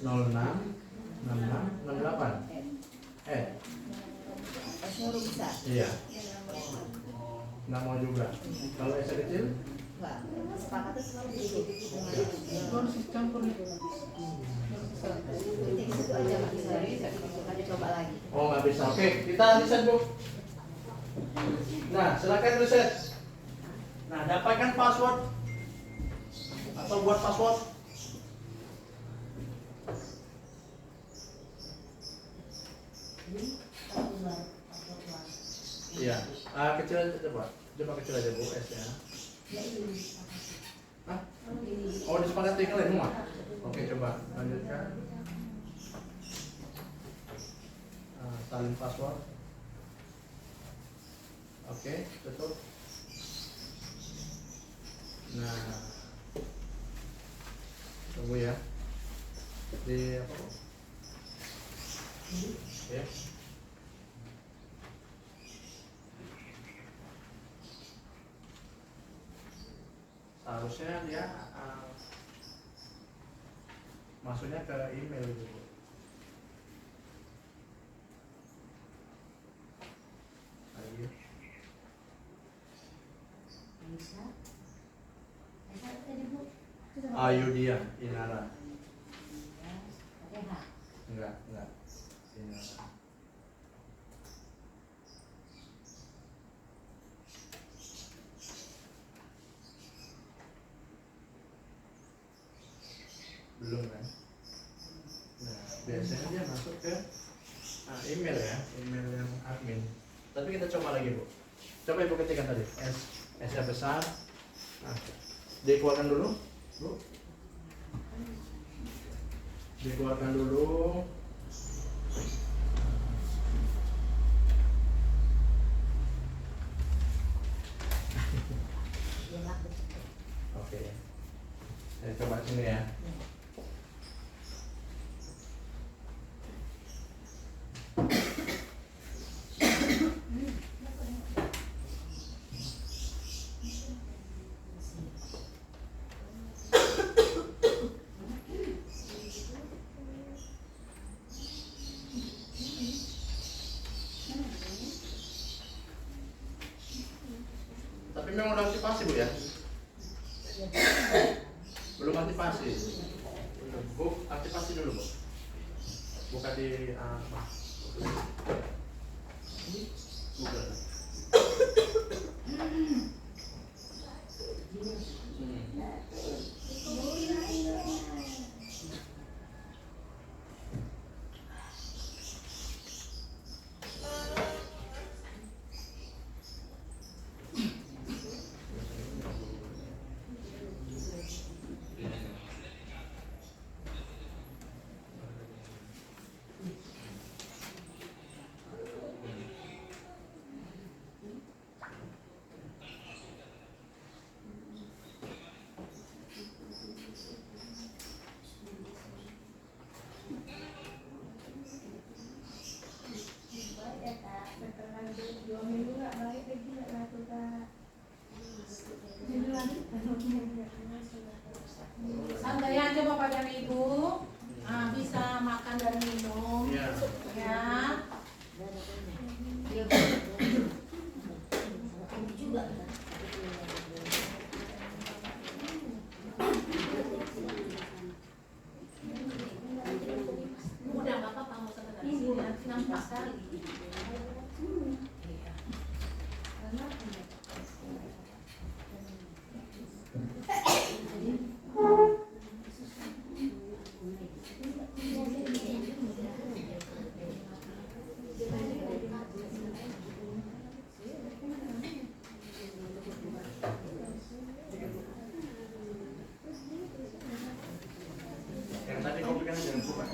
066668. huruf besar. Iya. Nggak mau juga. Kalau S kecil? Enggak, sepakatnya selalu begitu. Harus campur itu. Titik situ aja nggak bisa ada coba lagi. Oh nggak bisa. Oke, kita riset Bu. Nah, silakan riset. Nah, dapatkan password atau buat password. Iya, kecil aja coba kecil aja Bu S-nya. Hah? Oh disepakati kalian semua? Oke coba lanjutkan. Salin password. Oke, tutup. Nah, tunggu ya. Di apa? Oke. Harusnya dia masuknya ke email gitu. Ayo. Ayudia Inara. Enggak. Inara. Belum kan? Nah, biasanya dia masuk ke email ya, email yang admin. Tapi kita coba lagi Bu. Coba Ibu ketikkan tadi S-nya besar. Nah, dikeluarkan dulu, Bu. Dikeluarkan dulu. Oke. Saya coba sini ya. Tapi memang udah aktifasi Bu ya? Belum aktifasi. Bu, aktifasi dulu Bu. Buka di Google. Santai aja Bapak dan Ibu. Bisa makan dan minum. Ya. Udah nggak apa-apa, mau sebentar di sini nanti nampak sekali. Yang tadi kopi kan jangan lupa.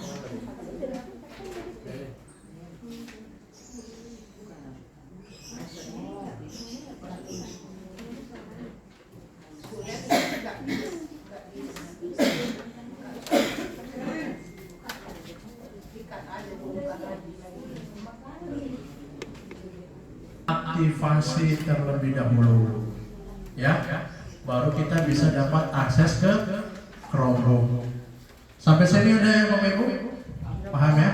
Aktivasi terlebih dahulu, ya, baru kita bisa dapat akses ke Chromebook. Sampai sini udah ya Bapak Ibu? Paham ya?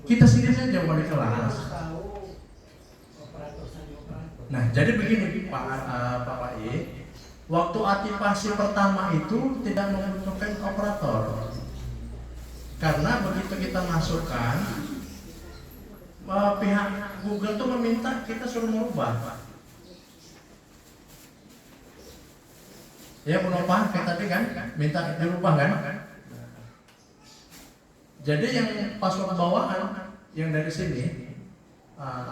Kita sendiri saja wali kelas. Nah, jadi begini Pak I, waktu aktivasi pertama itu tidak membutuhkan operator. Karena begitu kita masukkan, pihak Google tuh meminta kita suruh merubah. Ya Bu Nova, kayak tadi kan, minta dirubah kan? Jadi yang password bawaan, yang dari sini,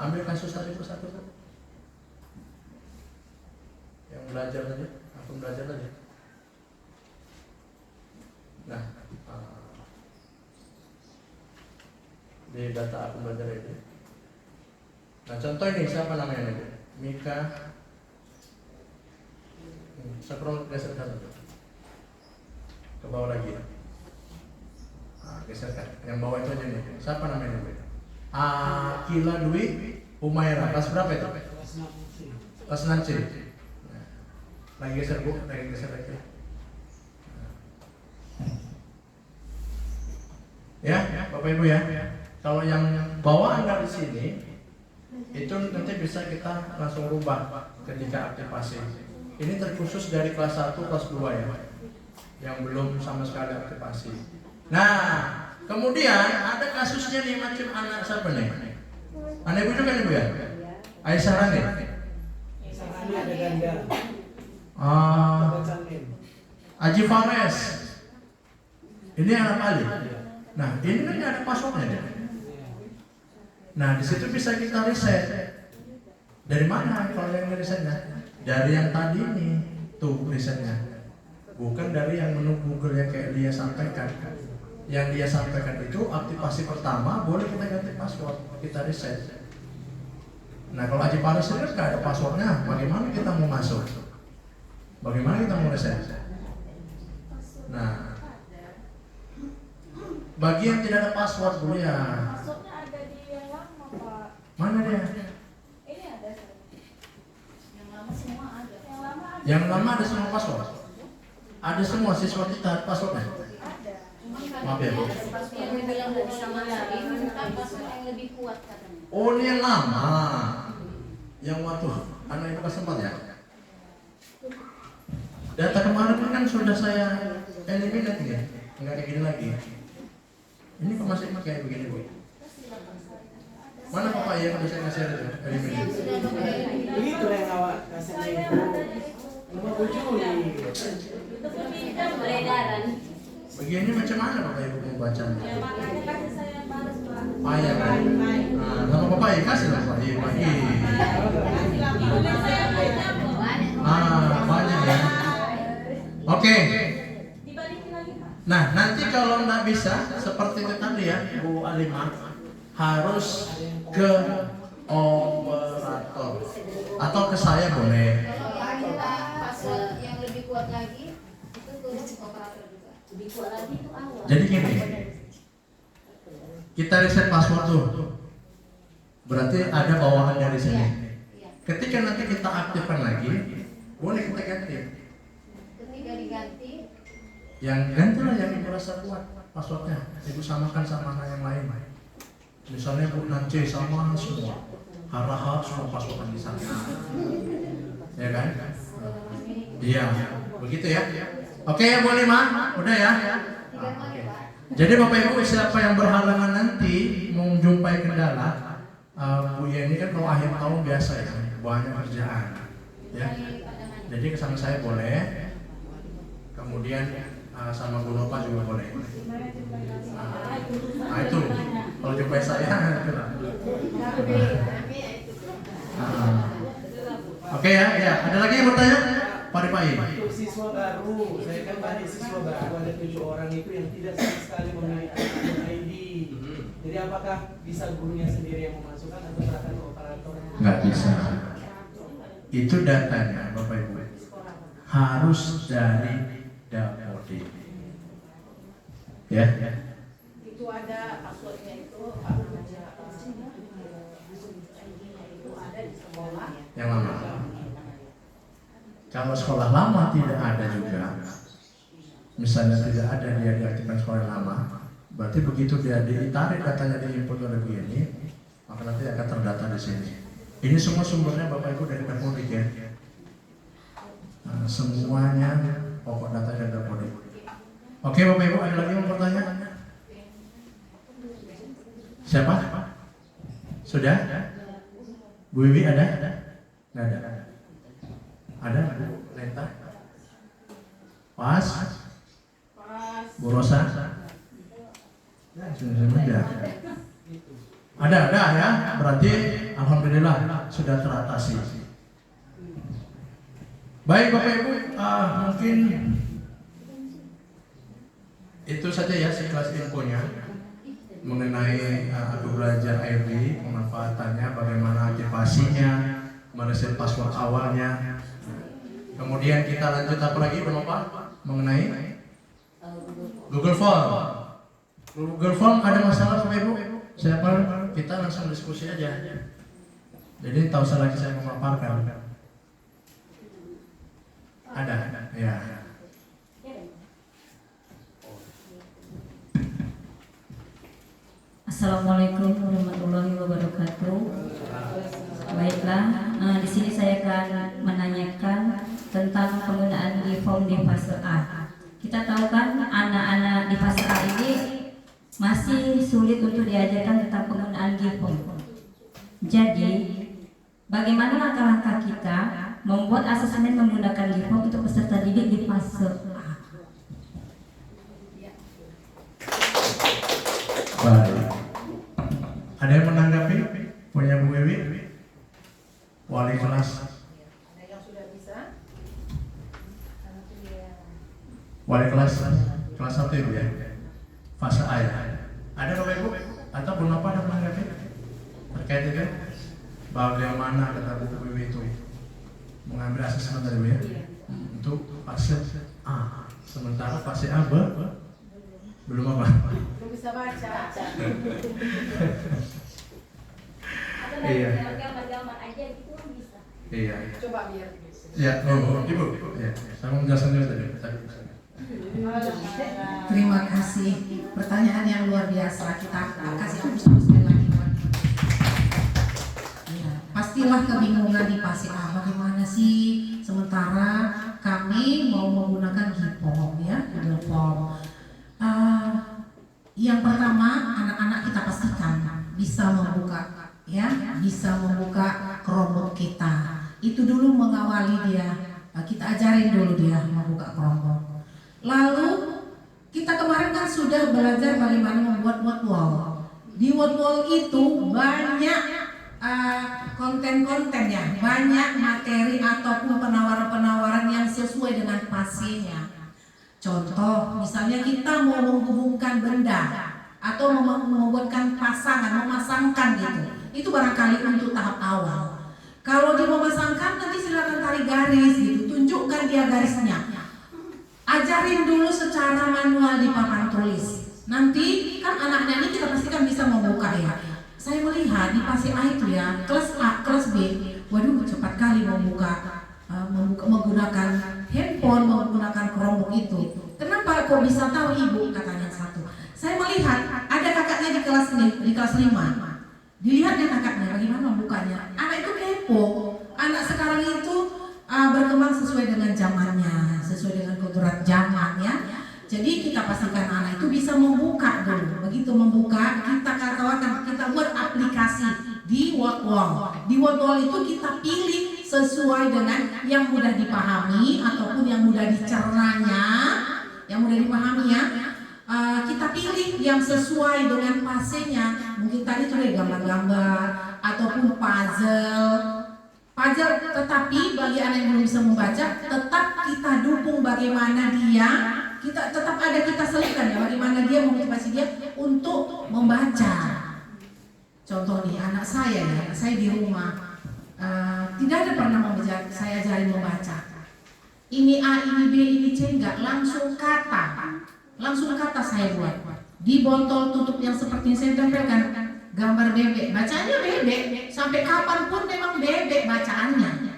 ambil kasus tadi satu. Yang belajar aja, akun belajar aja. Nah, di data akun belajar ini. Nah, contoh ini siapa namanya ini? Mika. Scroll geser satu ke bawah lagi. Geserkan. Yang bawah itu aja nih. Siapa namanya ini? Akila Dwi Umaira. Kelas berapa itu? Kelas 6C. Lagi geser Bu, lagi geser lagi. Ya, Bapak Ibu ya. Kalau yang bawaan dari sini itu nanti bisa kita langsung rubah ketika aktivasi. Ini terkhusus dari kelas 1, kelas 2 ya, yang belum sama sekali aktivasi. Nah, kemudian ada kasusnya nih macam anak siapa nih? Anak Ibu juga nih Bu ya? Aisyah nih. Ada ganda. Aji Fares. Ini anak Ali. Nah, ini kan ada passwordnya. Nah, di situ bisa kita riset. Dari mana kalau yang risetnya? Dari yang tadi ini tuh risetnya, bukan dari yang menu Google yang kayak dia sampaikan. Yang dia sampaikan itu aktivasi pertama boleh kita ganti password, kita reset. Nah kalau Aji Paris ini nggak ada passwordnya, bagaimana kita mau masuk? Bagaimana kita mau reset? Nah, bagi yang tidak ada password dulu ya. Passwordnya ada di yang lama Pak. Mana dia? Ini ada. Semua ada. Yang lama ada semua password. Ada semua siswa kita passwordnya. Ada. Maaf ya Bu. Yang bilang nggak bisa masukin, kan password yang lebih kuat katanya. Oh ini yang lama. Yang waktu anak Ibu kelas 4 ya. Data kemarin kan sudah saya eliminate ya, nggak kayak gini lagi. Ini kok masih kayak begini Bu. Mana Bapak ya kalau saya kasih eliminate? Begitu yang awak kasih Ibu. Nomor 7 nih. Beredaran. Begini macam mana Bapak Ibu mau bacanya? Ya makanya kasih saya yang balas Pak. Payah kan? Nah, sama Bapak ya kasih lah Pak. Iya Pak. Saya banyak. Banyak ya. Oke. Dibalikin lagi Pak. Nah nanti kalau nggak bisa seperti itu tadi ya Bu Alimah, harus ke operator atau ke saya boleh. Kalau kita password yang lebih kuat lagi, itu turun operator juga. Lebih kuat lagi itu awal. Jadi gini, kita reset password tuh, berarti ada bawahan dari sini. Ketika nanti kita aktifkan lagi, boleh kita ganti. Ketika diganti, Yang gantilah yang ibu rasa kuat passwordnya. Ibu samakan sama yang lain. Misalnya Bu Nance sama semua, harahap semua password di sana. Ya kan? Iya, begitu ya. Oke ya Bu Lima, udah ya. Oke. Jadi Bapak Ibu, siapa yang berhalangan nanti menjumpai kendala, Bu ya ini kan kalau akhir tahun biasa ya, banyak kerjaan. Ya. Jadi kesana saya boleh. Kemudian sama Bu Nova juga boleh. Nah itu, kalau jumpai saya itu lah. Oke ya, ya. Ada lagi yang bertanya? Pak Ripai. Untuk siswa baru, saya kan banyak siswa baru, ada 7 orang itu yang tidak sama sekali memiliki ID. Jadi apakah bisa gurunya sendiri yang memasukkan atau serahkan ke operator? Nggak bisa. Itu datanya Bapak Ibu harus dari Dapodik. Ya. Itu ada passwordnya itu apa namanya? Itu ada di sekolah. Yang lama. Kalau sekolah lama tidak ada juga, misalnya tidak ada dia diaktifkan sekolah yang lama, berarti begitu dia ditarik datanya diinput oleh begini, maka nanti akan terdata di sini. Ini semua sumbernya Bapak Ibu dari Dapodik ya. Nah, semuanya pokok data dari Dapodik. Oke Bapak Ibu, ada lagi yang mau bertanya? Siapa? Sudah? Bu Wiwi ada? Nggak ada. Ada Bu Lenta? Pas? Bu Rosa? Ada ya. Berarti alhamdulillah sudah teratasi. Baik Bapak Ibu, mungkin itu saja ya sekelas infonya mengenai Aku Belajar IB, pemanfaatannya, bagaimana aktivasinya, mereset password awalnya. Kemudian kita lanjut apa lagi Bapak mengenai Google Form. Google Form ada masalah Bapak Ibu? Siapa? Kita langsung diskusi aja. Jadi tak usah lagi saya memaparkan. Ada, ya. Assalamualaikum warahmatullahi wabarakatuh. Baiklah, di sini saya akan menanyakan tentang penggunaan e-form di fase A. Kita tahu kan anak-anak di fase A ini masih sulit untuk diajarkan tentang penggunaan e-form. Jadi, bagaimana langkah-langkah kita membuat asesmen menggunakan e-form untuk peserta didik di fase A? Baik. Ada yang menanggapi? Punya Bu Wiwi? Wali kelas. Ada yang sudah bisa? Wali kelas 1 Ibu ya. Fase A ya. Ada Bapak Ibu? Atau Bu Nova ada menanggapi? Terkait itu? Bagaimana kata Bu Wiwi itu mengambil asesmen dari Bu ya? Untuk fase A. Sementara fase A belum apa? Belum bisa baca. Iya. Gambar-gambar aja gitu bisa. Iya. Coba biar. Ya, Ibu. Ya, saya mau menjelaskan juga tadi. Terima kasih. Pertanyaan yang luar biasa. Kita kasih sekali lagi. Ya, pastilah kebingungan di fase A. Bagaimana sih? Sementara kami mau menggunakan GPOM ya, Google Form. Yang pertama, anak-anak kita pastikan bisa membuka, ya, bisa membuka Chromebook kita. Itu dulu mengawali dia. Kita ajarin dulu dia membuka Chromebook. Lalu kita kemarin kan sudah belajar bagaimana membuat wall. Di wall itu banyak konten-kontennya, banyak materi ataupun penawaran-penawaran yang sesuai dengan pasiennya. Contoh, misalnya kita mau menghubungkan benda atau membuatkan memasangkan gitu. Itu barangkali untuk tahap awal. Kalau dia memasangkan, nanti silakan tarik garis gitu, tunjukkan dia garisnya. Ajarin dulu secara manual di papan tulis. Nanti kan anak-anak ini kita pastikan bisa membuka ya. Saya melihat di fase A itu ya, kelas A, kelas B, waduh cepat kali menggunakan handphone, menggunakan Chromebook itu. Kenapa kok bisa tahu ibu? Katanya satu. Saya melihat ada kakaknya di kelas 5. Dilihatnya kakaknya bagaimana membukanya. Anak itu kepo. Anak sekarang itu berkembang sesuai dengan zamannya, sesuai dengan kodrat zaman ya. Jadi kita pastikan anak itu bisa membuka dulu. Begitu membuka, kita katakan kita buat aplikasi di Wordwall. Di Wordwall itu kita pilih sesuai dengan yang mudah dipahami ataupun yang mudah dicernanya, yang mudah dipahami ya. Kita pilih yang sesuai dengan fasenya. Mungkin tadi sudah gambar-gambar ataupun puzzle. Tetapi bagi anak yang belum bisa membaca, tetap kita dukung bagaimana dia. Kita tetap ada kita selipkan ya, bagaimana dia memotivasi dia untuk membaca. Contoh nih anak saya ya, saya di rumah tidak ada pernah membaca, saya ajari membaca. Ini A, ini B, ini C enggak, langsung kata saya buat. Di botol tutup yang seperti yang saya tempelkan gambar bebek, bacaannya bebek, sampai kapanpun memang bebek bacaannya.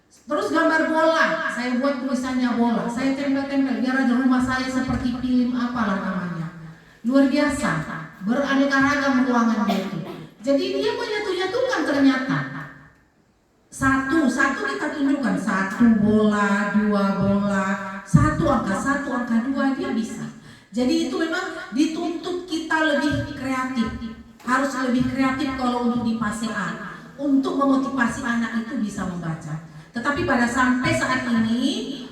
Terus gambar bola, saya buat tulisannya bola, saya tempel-tempel biar ada rumah saya seperti film apalah namanya. Luar biasa, beraneka ragam ruangan dia itu. Jadi dia menyatu-nyatukan ternyata. Satu kita tunjukkan, 1 bola, 2 bola, 1 angka 2 dia bisa. Jadi itu memang dituntut kita lebih kreatif. Harus lebih kreatif kalau untuk di fase A, untuk memotivasi anak itu bisa membaca. Tetapi pada sampai saat ini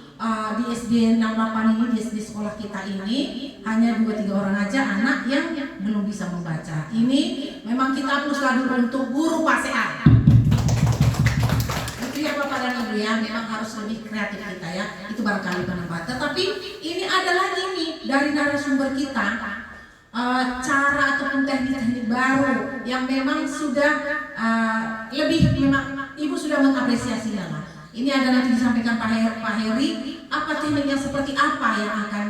di SD 68 ini, di SD sekolah kita ini hanya 2-3 orang aja anak yang belum bisa membaca. Ini memang kita harus lalu untuk guru fase A. Itu ya Bapak dan Ibu ya, memang harus lebih kreatif kita ya. Itu barangkali pendapat. Tetapi ini adalah ini dari narasumber kita. Cara ataupun teknik-teknik baru yang memang sudah lebih memang Ibu sudah mengapresiasinya lah. Ini ada nanti disampaikan Pak Heri, apa tekniknya seperti apa yang akan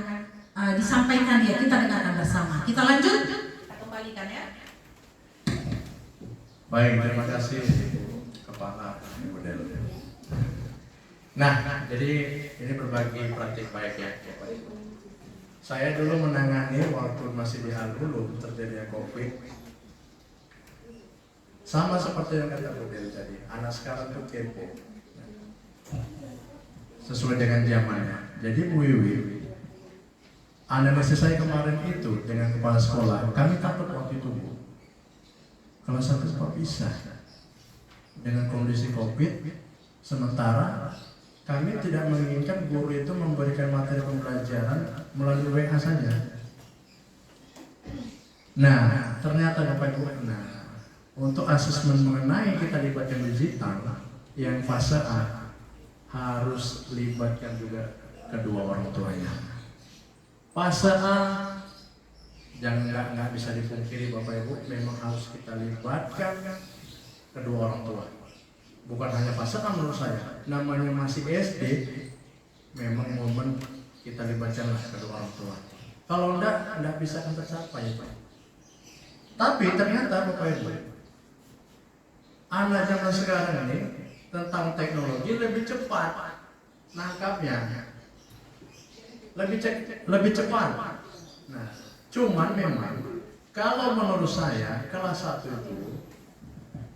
disampaikan dia, kita dengarkan bersama. Kita lanjut, kita kembalikan ya. Baik, terima kasih Kepala Ibu Del. Nah, jadi ini berbagi praktik baik ya. Saya dulu menangani waktu masih di Al-Ulum terjadinya COVID. Sama seperti yang kata Bu Del tadi, anak sekarang tuh kepo. Sesuai dengan zamannya. Jadi Bu Wiwi, analisis saya kemarin itu dengan kepala sekolah, kami takut waktu itu Bu. Kalau satu kok bisa dengan kondisi COVID, sementara kami tidak menginginkan guru itu memberikan materi pembelajaran melalui WA saja. Nah, ternyata Bapak Ibu, untuk asesmen mengenai kita libatkan digital yang fase A harus libatkan juga kedua orang tuanya. Fase A jangan nggak bisa dipungkiri Bapak Ibu, memang harus kita libatkan kedua orang tua. Bukan hanya fase A menurut saya, namanya masih SD, memang momen kita libatkanlah kedua orang tua. Kalau enggak bisa akan tercapai Pak. Tapi ternyata Bapak Ibu, anak zaman sekarang ini tentang teknologi lebih cepat nangkapnya, lebih cepat. Nah, cuman memang kalau menurut saya kelas 1 itu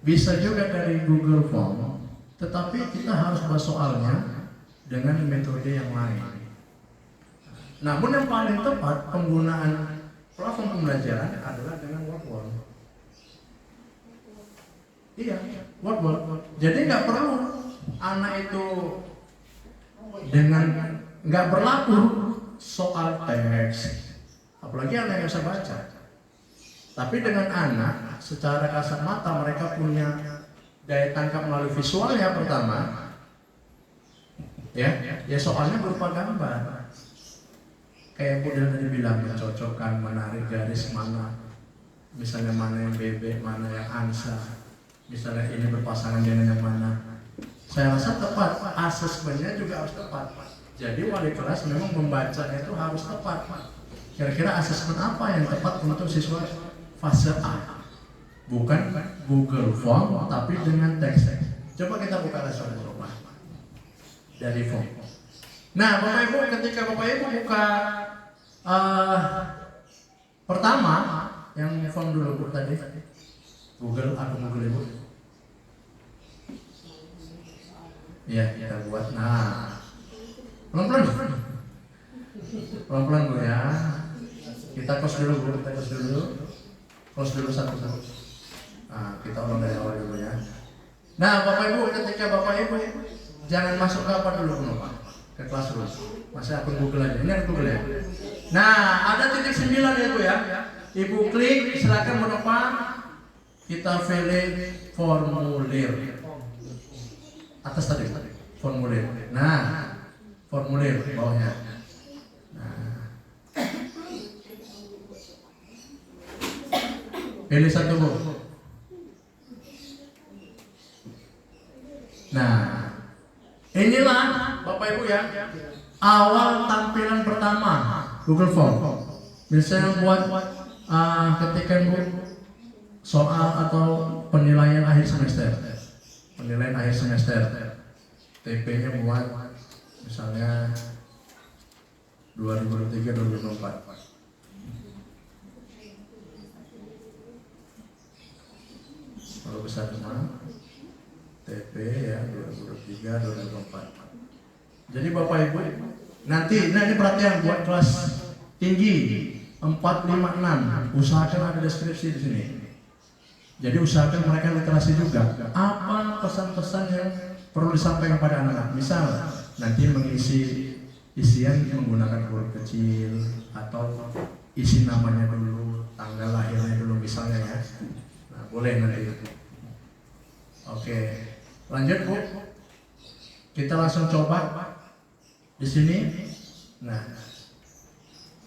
bisa juga dari Google Form, tetapi kita harus bahas soalnya dengan metode yang lain. Namun yang paling tepat penggunaan platform pembelajaran adalah dengan Wordwall. Iya, Wordwall. Jadi nggak perlu anak itu dengan nggak berlaku soal teks, apalagi anak yang bisa baca. Tapi dengan anak, secara kasat mata mereka punya daya tangkap melalui visualnya pertama, ya soalnya berupa gambar. Kayak Bu Del tadi bilang, mencocokkan, menarik garis mana, misalnya mana yang bebek, mana yang angsa, misalnya ini berpasangan dengan yang mana. Saya rasa tepat, asesmennya juga harus tepat. Jadi wali kelas memang membacanya itu harus tepat. Kira-kira asesmen apa yang tepat untuk siswa fase A? Bukan Google Form, tapi dengan teks. Coba kita buka langsung rumah dari form. Nah, Bapak Ibu, ketika Bapak Ibu buka pertama yang form dulu Bu tadi, Google, akun Google Ibu. Ya, kita buat. Nah, pelan-pelan Bu ya. Kita close dulu Bu, close dulu satu. Nah, kita ulang dari awal dulu ya. Nah, Bapak Ibu, ketika Bapak Ibu jangan masuk ke apa dulu Pak? Ke Classroom. Masih akun Google aja. Ini akun Google ya. Nah, ada titik 9 ya Bu ya. Ibu klik, silakan menopang. Kita fill formulir. Atas tadi formulir. Nah, formulir bawahnya. Nah. Pilih satu Bu. Nah, inilah Bapak Ibu ya, awal tampilan pertama Google Form. Misalnya buat ketika Bu soal atau penilaian akhir semester. Penilaian akhir semester. TP-nya buat misalnya 2023-2024. Kalau besar semua TP ya 2023-2024. Jadi Bapak Ibu nanti, nah ini perhatian buat kelas tinggi 456, usahakan ada deskripsi di sini. Jadi usahakan mereka literasi juga. Apa pesan-pesan yang perlu disampaikan pada anak-anak? Misal nanti mengisi isian menggunakan huruf kecil atau isi namanya dulu, tanggal lahirnya dulu misalnya ya. Nah, boleh nanti. Oke, lanjut Bu. Kita langsung coba di sini. Nah,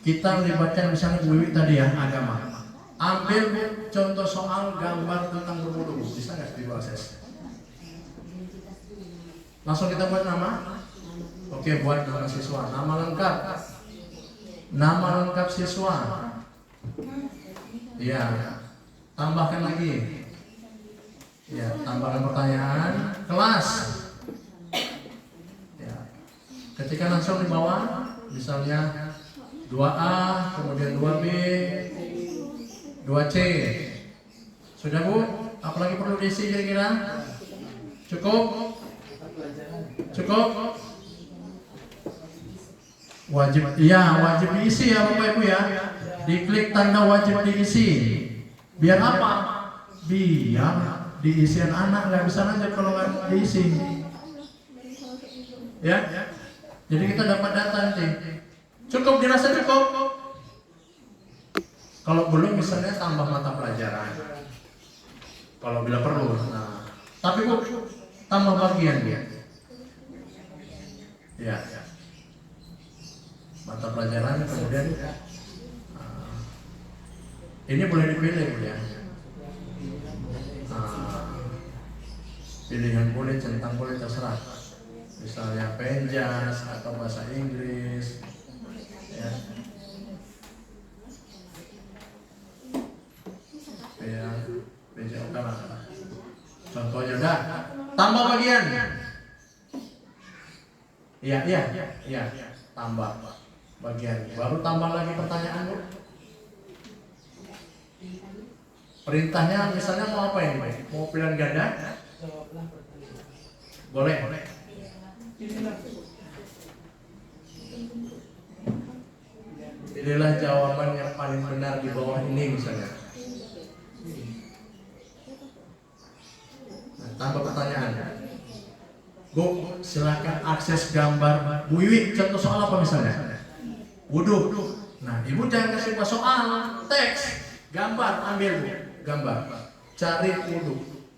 kita libatkan misalnya Bu Wiwi tadi ya, agama. Ambil contoh soal gambar tentang berwudu, bisa nggak diproses? Langsung kita buat nama. Oke, buat nama siswa, nama lengkap. Nama lengkap siswa. Iya, tambahkan lagi. Ya, tambahkan pertanyaan, kelas. Ya. Ketika langsung di bawah, misalnya 2A, kemudian 2B, 2C. Sudah Bu? Apalagi perlu diisi kira-kira? Cukup? Cukup? Wajib, iya wajib diisi ya Bapak Ibu ya. Diklik tanda wajib diisi. Biar apa? Biar diisian anak nggak bisa aja kalau nggak diisi. Ya? Jadi kita dapat data nanti. Cukup, dirasa cukup? Kalau belum misalnya tambah mata pelajaran. Kalau bila perlu. Nah, tapi Bu, tambah bagian dia. Ya. Mata pelajaran kemudian ini boleh dipilih ya. Pilihan boleh, centang boleh, terserah. Misalnya penjas atau bahasa Inggris. Ya. Ya, penjas utama. Contohnya udah. Tambah bagian. Iya. Tambah bagian. Baru tambah lagi pertanyaan Bu. Perintahnya misalnya mau apa ini? Mau pilihan ganda? Boleh. Pilihlah jawaban yang paling benar di bawah ini misalnya. Nah, tambah pertanyaan. Bu, silakan akses gambar Bu Wiwi. Contoh soal apa misalnya? Wudu. Nah, Ibu jangan kasih soal teks, gambar, ambil Bu, gambar. Cari wudu,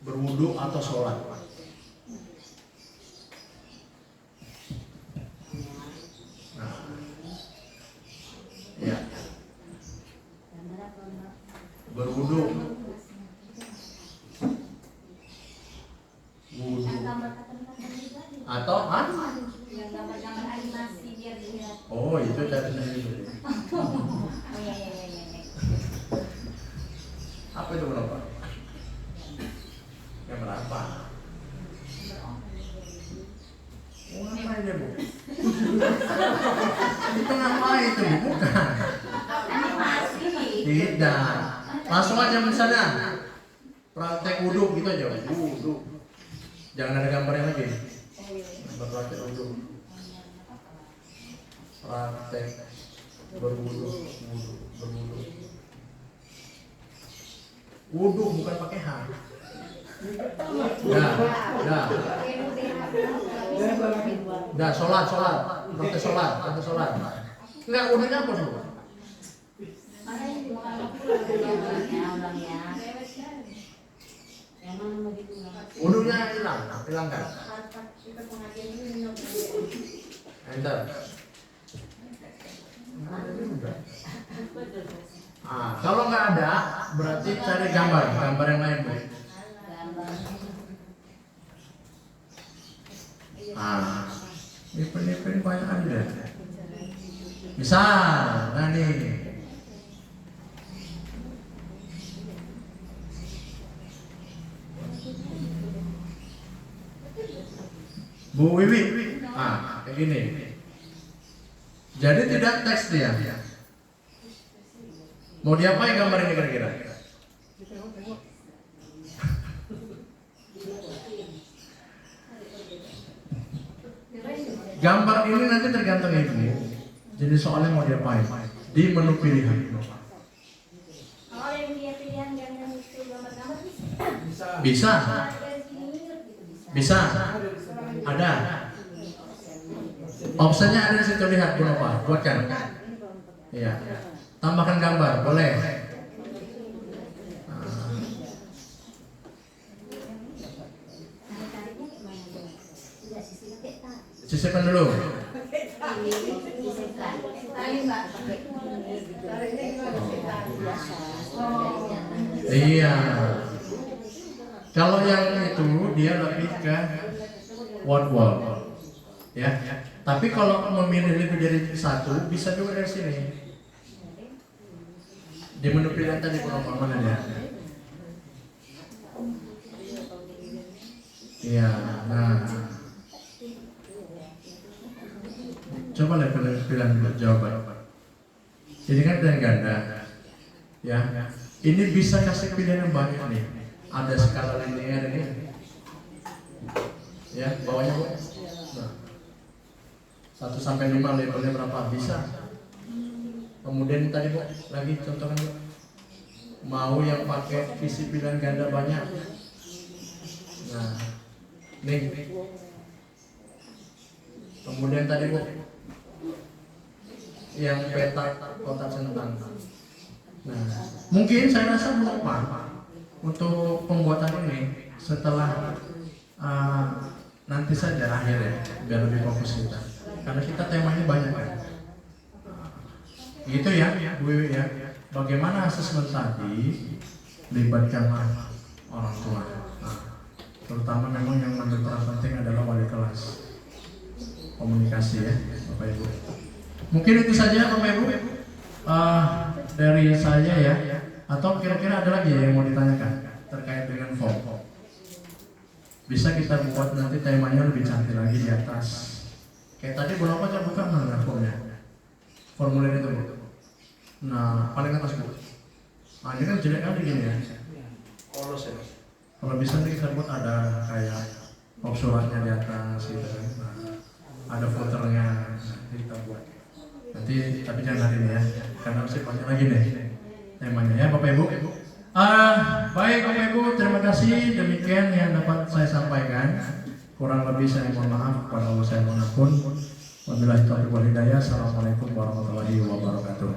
berwudu atau sholat. Nah, ya, berwudu, wudu atau gambar animasi biar dilihat. Oh, itu cari sendiri. Apa itu berapa? Yang berapa? Bu. Itu ngapain itu Bu? Bukan. Tidak. Langsung aja misalnya praktek wudhu gitu aja. Wudhu. Jangan ada gambarnya lagi. Praktek wudhu. Praktek berwudhu, berwudhu. Wudhu bukan pakai H. Dah, sholat. Praktek sholat. Enggak, wudhunya apa dulu? Wudhunya hilangkan. Enter. Kalau nggak ada, berarti cari gambar yang lain Bu. Nipin banyak ada. Misal, nah nih. Bu Wiwi, kayak gini. Jadi tidak teks dia. Mau diapain gambar ini kira-kira? Gambar ini nanti tergantung Ibu. Jadi soalnya mau diapain? Di menu pilihan. Kalau yang dia pilihan yang itu gambar-gambar Bisa. Ada. Opsinya ada di situ, lihat Bu Nova. Buatkan. Iya. Tambahkan gambar, boleh. Sisipkan dulu. Iya. Kalau yang itu dia lebih ke wall. Ya. Tapi kalau memilih lebih dari satu, bisa juga dari sini. Di menu pilihan tadi kalau mana ya? Iya. Nah. Coba lihat pilihan jawaban. Ini kan pilihan ganda. Ya. Ini bisa kasih pilihan yang banyak nih. Ada skala linear ini. Ya, bawahnya Bu. Nah. 1 sampai 5 labelnya berapa? Bisa. Kemudian tadi Bu, lagi contohnya Bu. Mau yang pakai visi pilihan ganda banyak. Nah. Nih. Kemudian tadi Bu, yang peta kotak centang. Nah, mungkin saya rasa lupa untuk pembuatan ini setelah nanti saja akhir ya, biar lebih fokus kita. Karena kita temanya banyak kan. Gitu ya, Bu Wiwi ya. Bagaimana asesmen tadi libatkanlah orang tua. Terutama memang yang menjadi peran penting adalah wali kelas. Komunikasi ya, Bapak Ibu. Mungkin itu saja Bapak Ibu dari saya ya. Atau kira-kira ada lagi yang mau ditanyakan terkait dengan form? Bisa kita buat nanti temanya lebih cantik lagi di atas. Kayak tadi Bu Nova buka mana formnya? Formulir itu Bu. Nah, paling atas Bu. Nah, ini kan jelek kali gini ya. Polos ya. Kalau bisa nanti kita buat ada kayak suratnya di atas gitu kan. Nah, ada foldernya kita buat. Nanti tapi jangan hari ini ya, karena masih banyak lagi nih temanya ya Bapak Ibu. Baik Bapak Ibu, terima kasih. Demikian yang dapat saya sampaikan. Kurang lebih saya mohon maaf kepada Allah saya mohon ampun. Wabillahi taufiq wal hidayah. Assalamualaikum warahmatullahi wabarakatuh.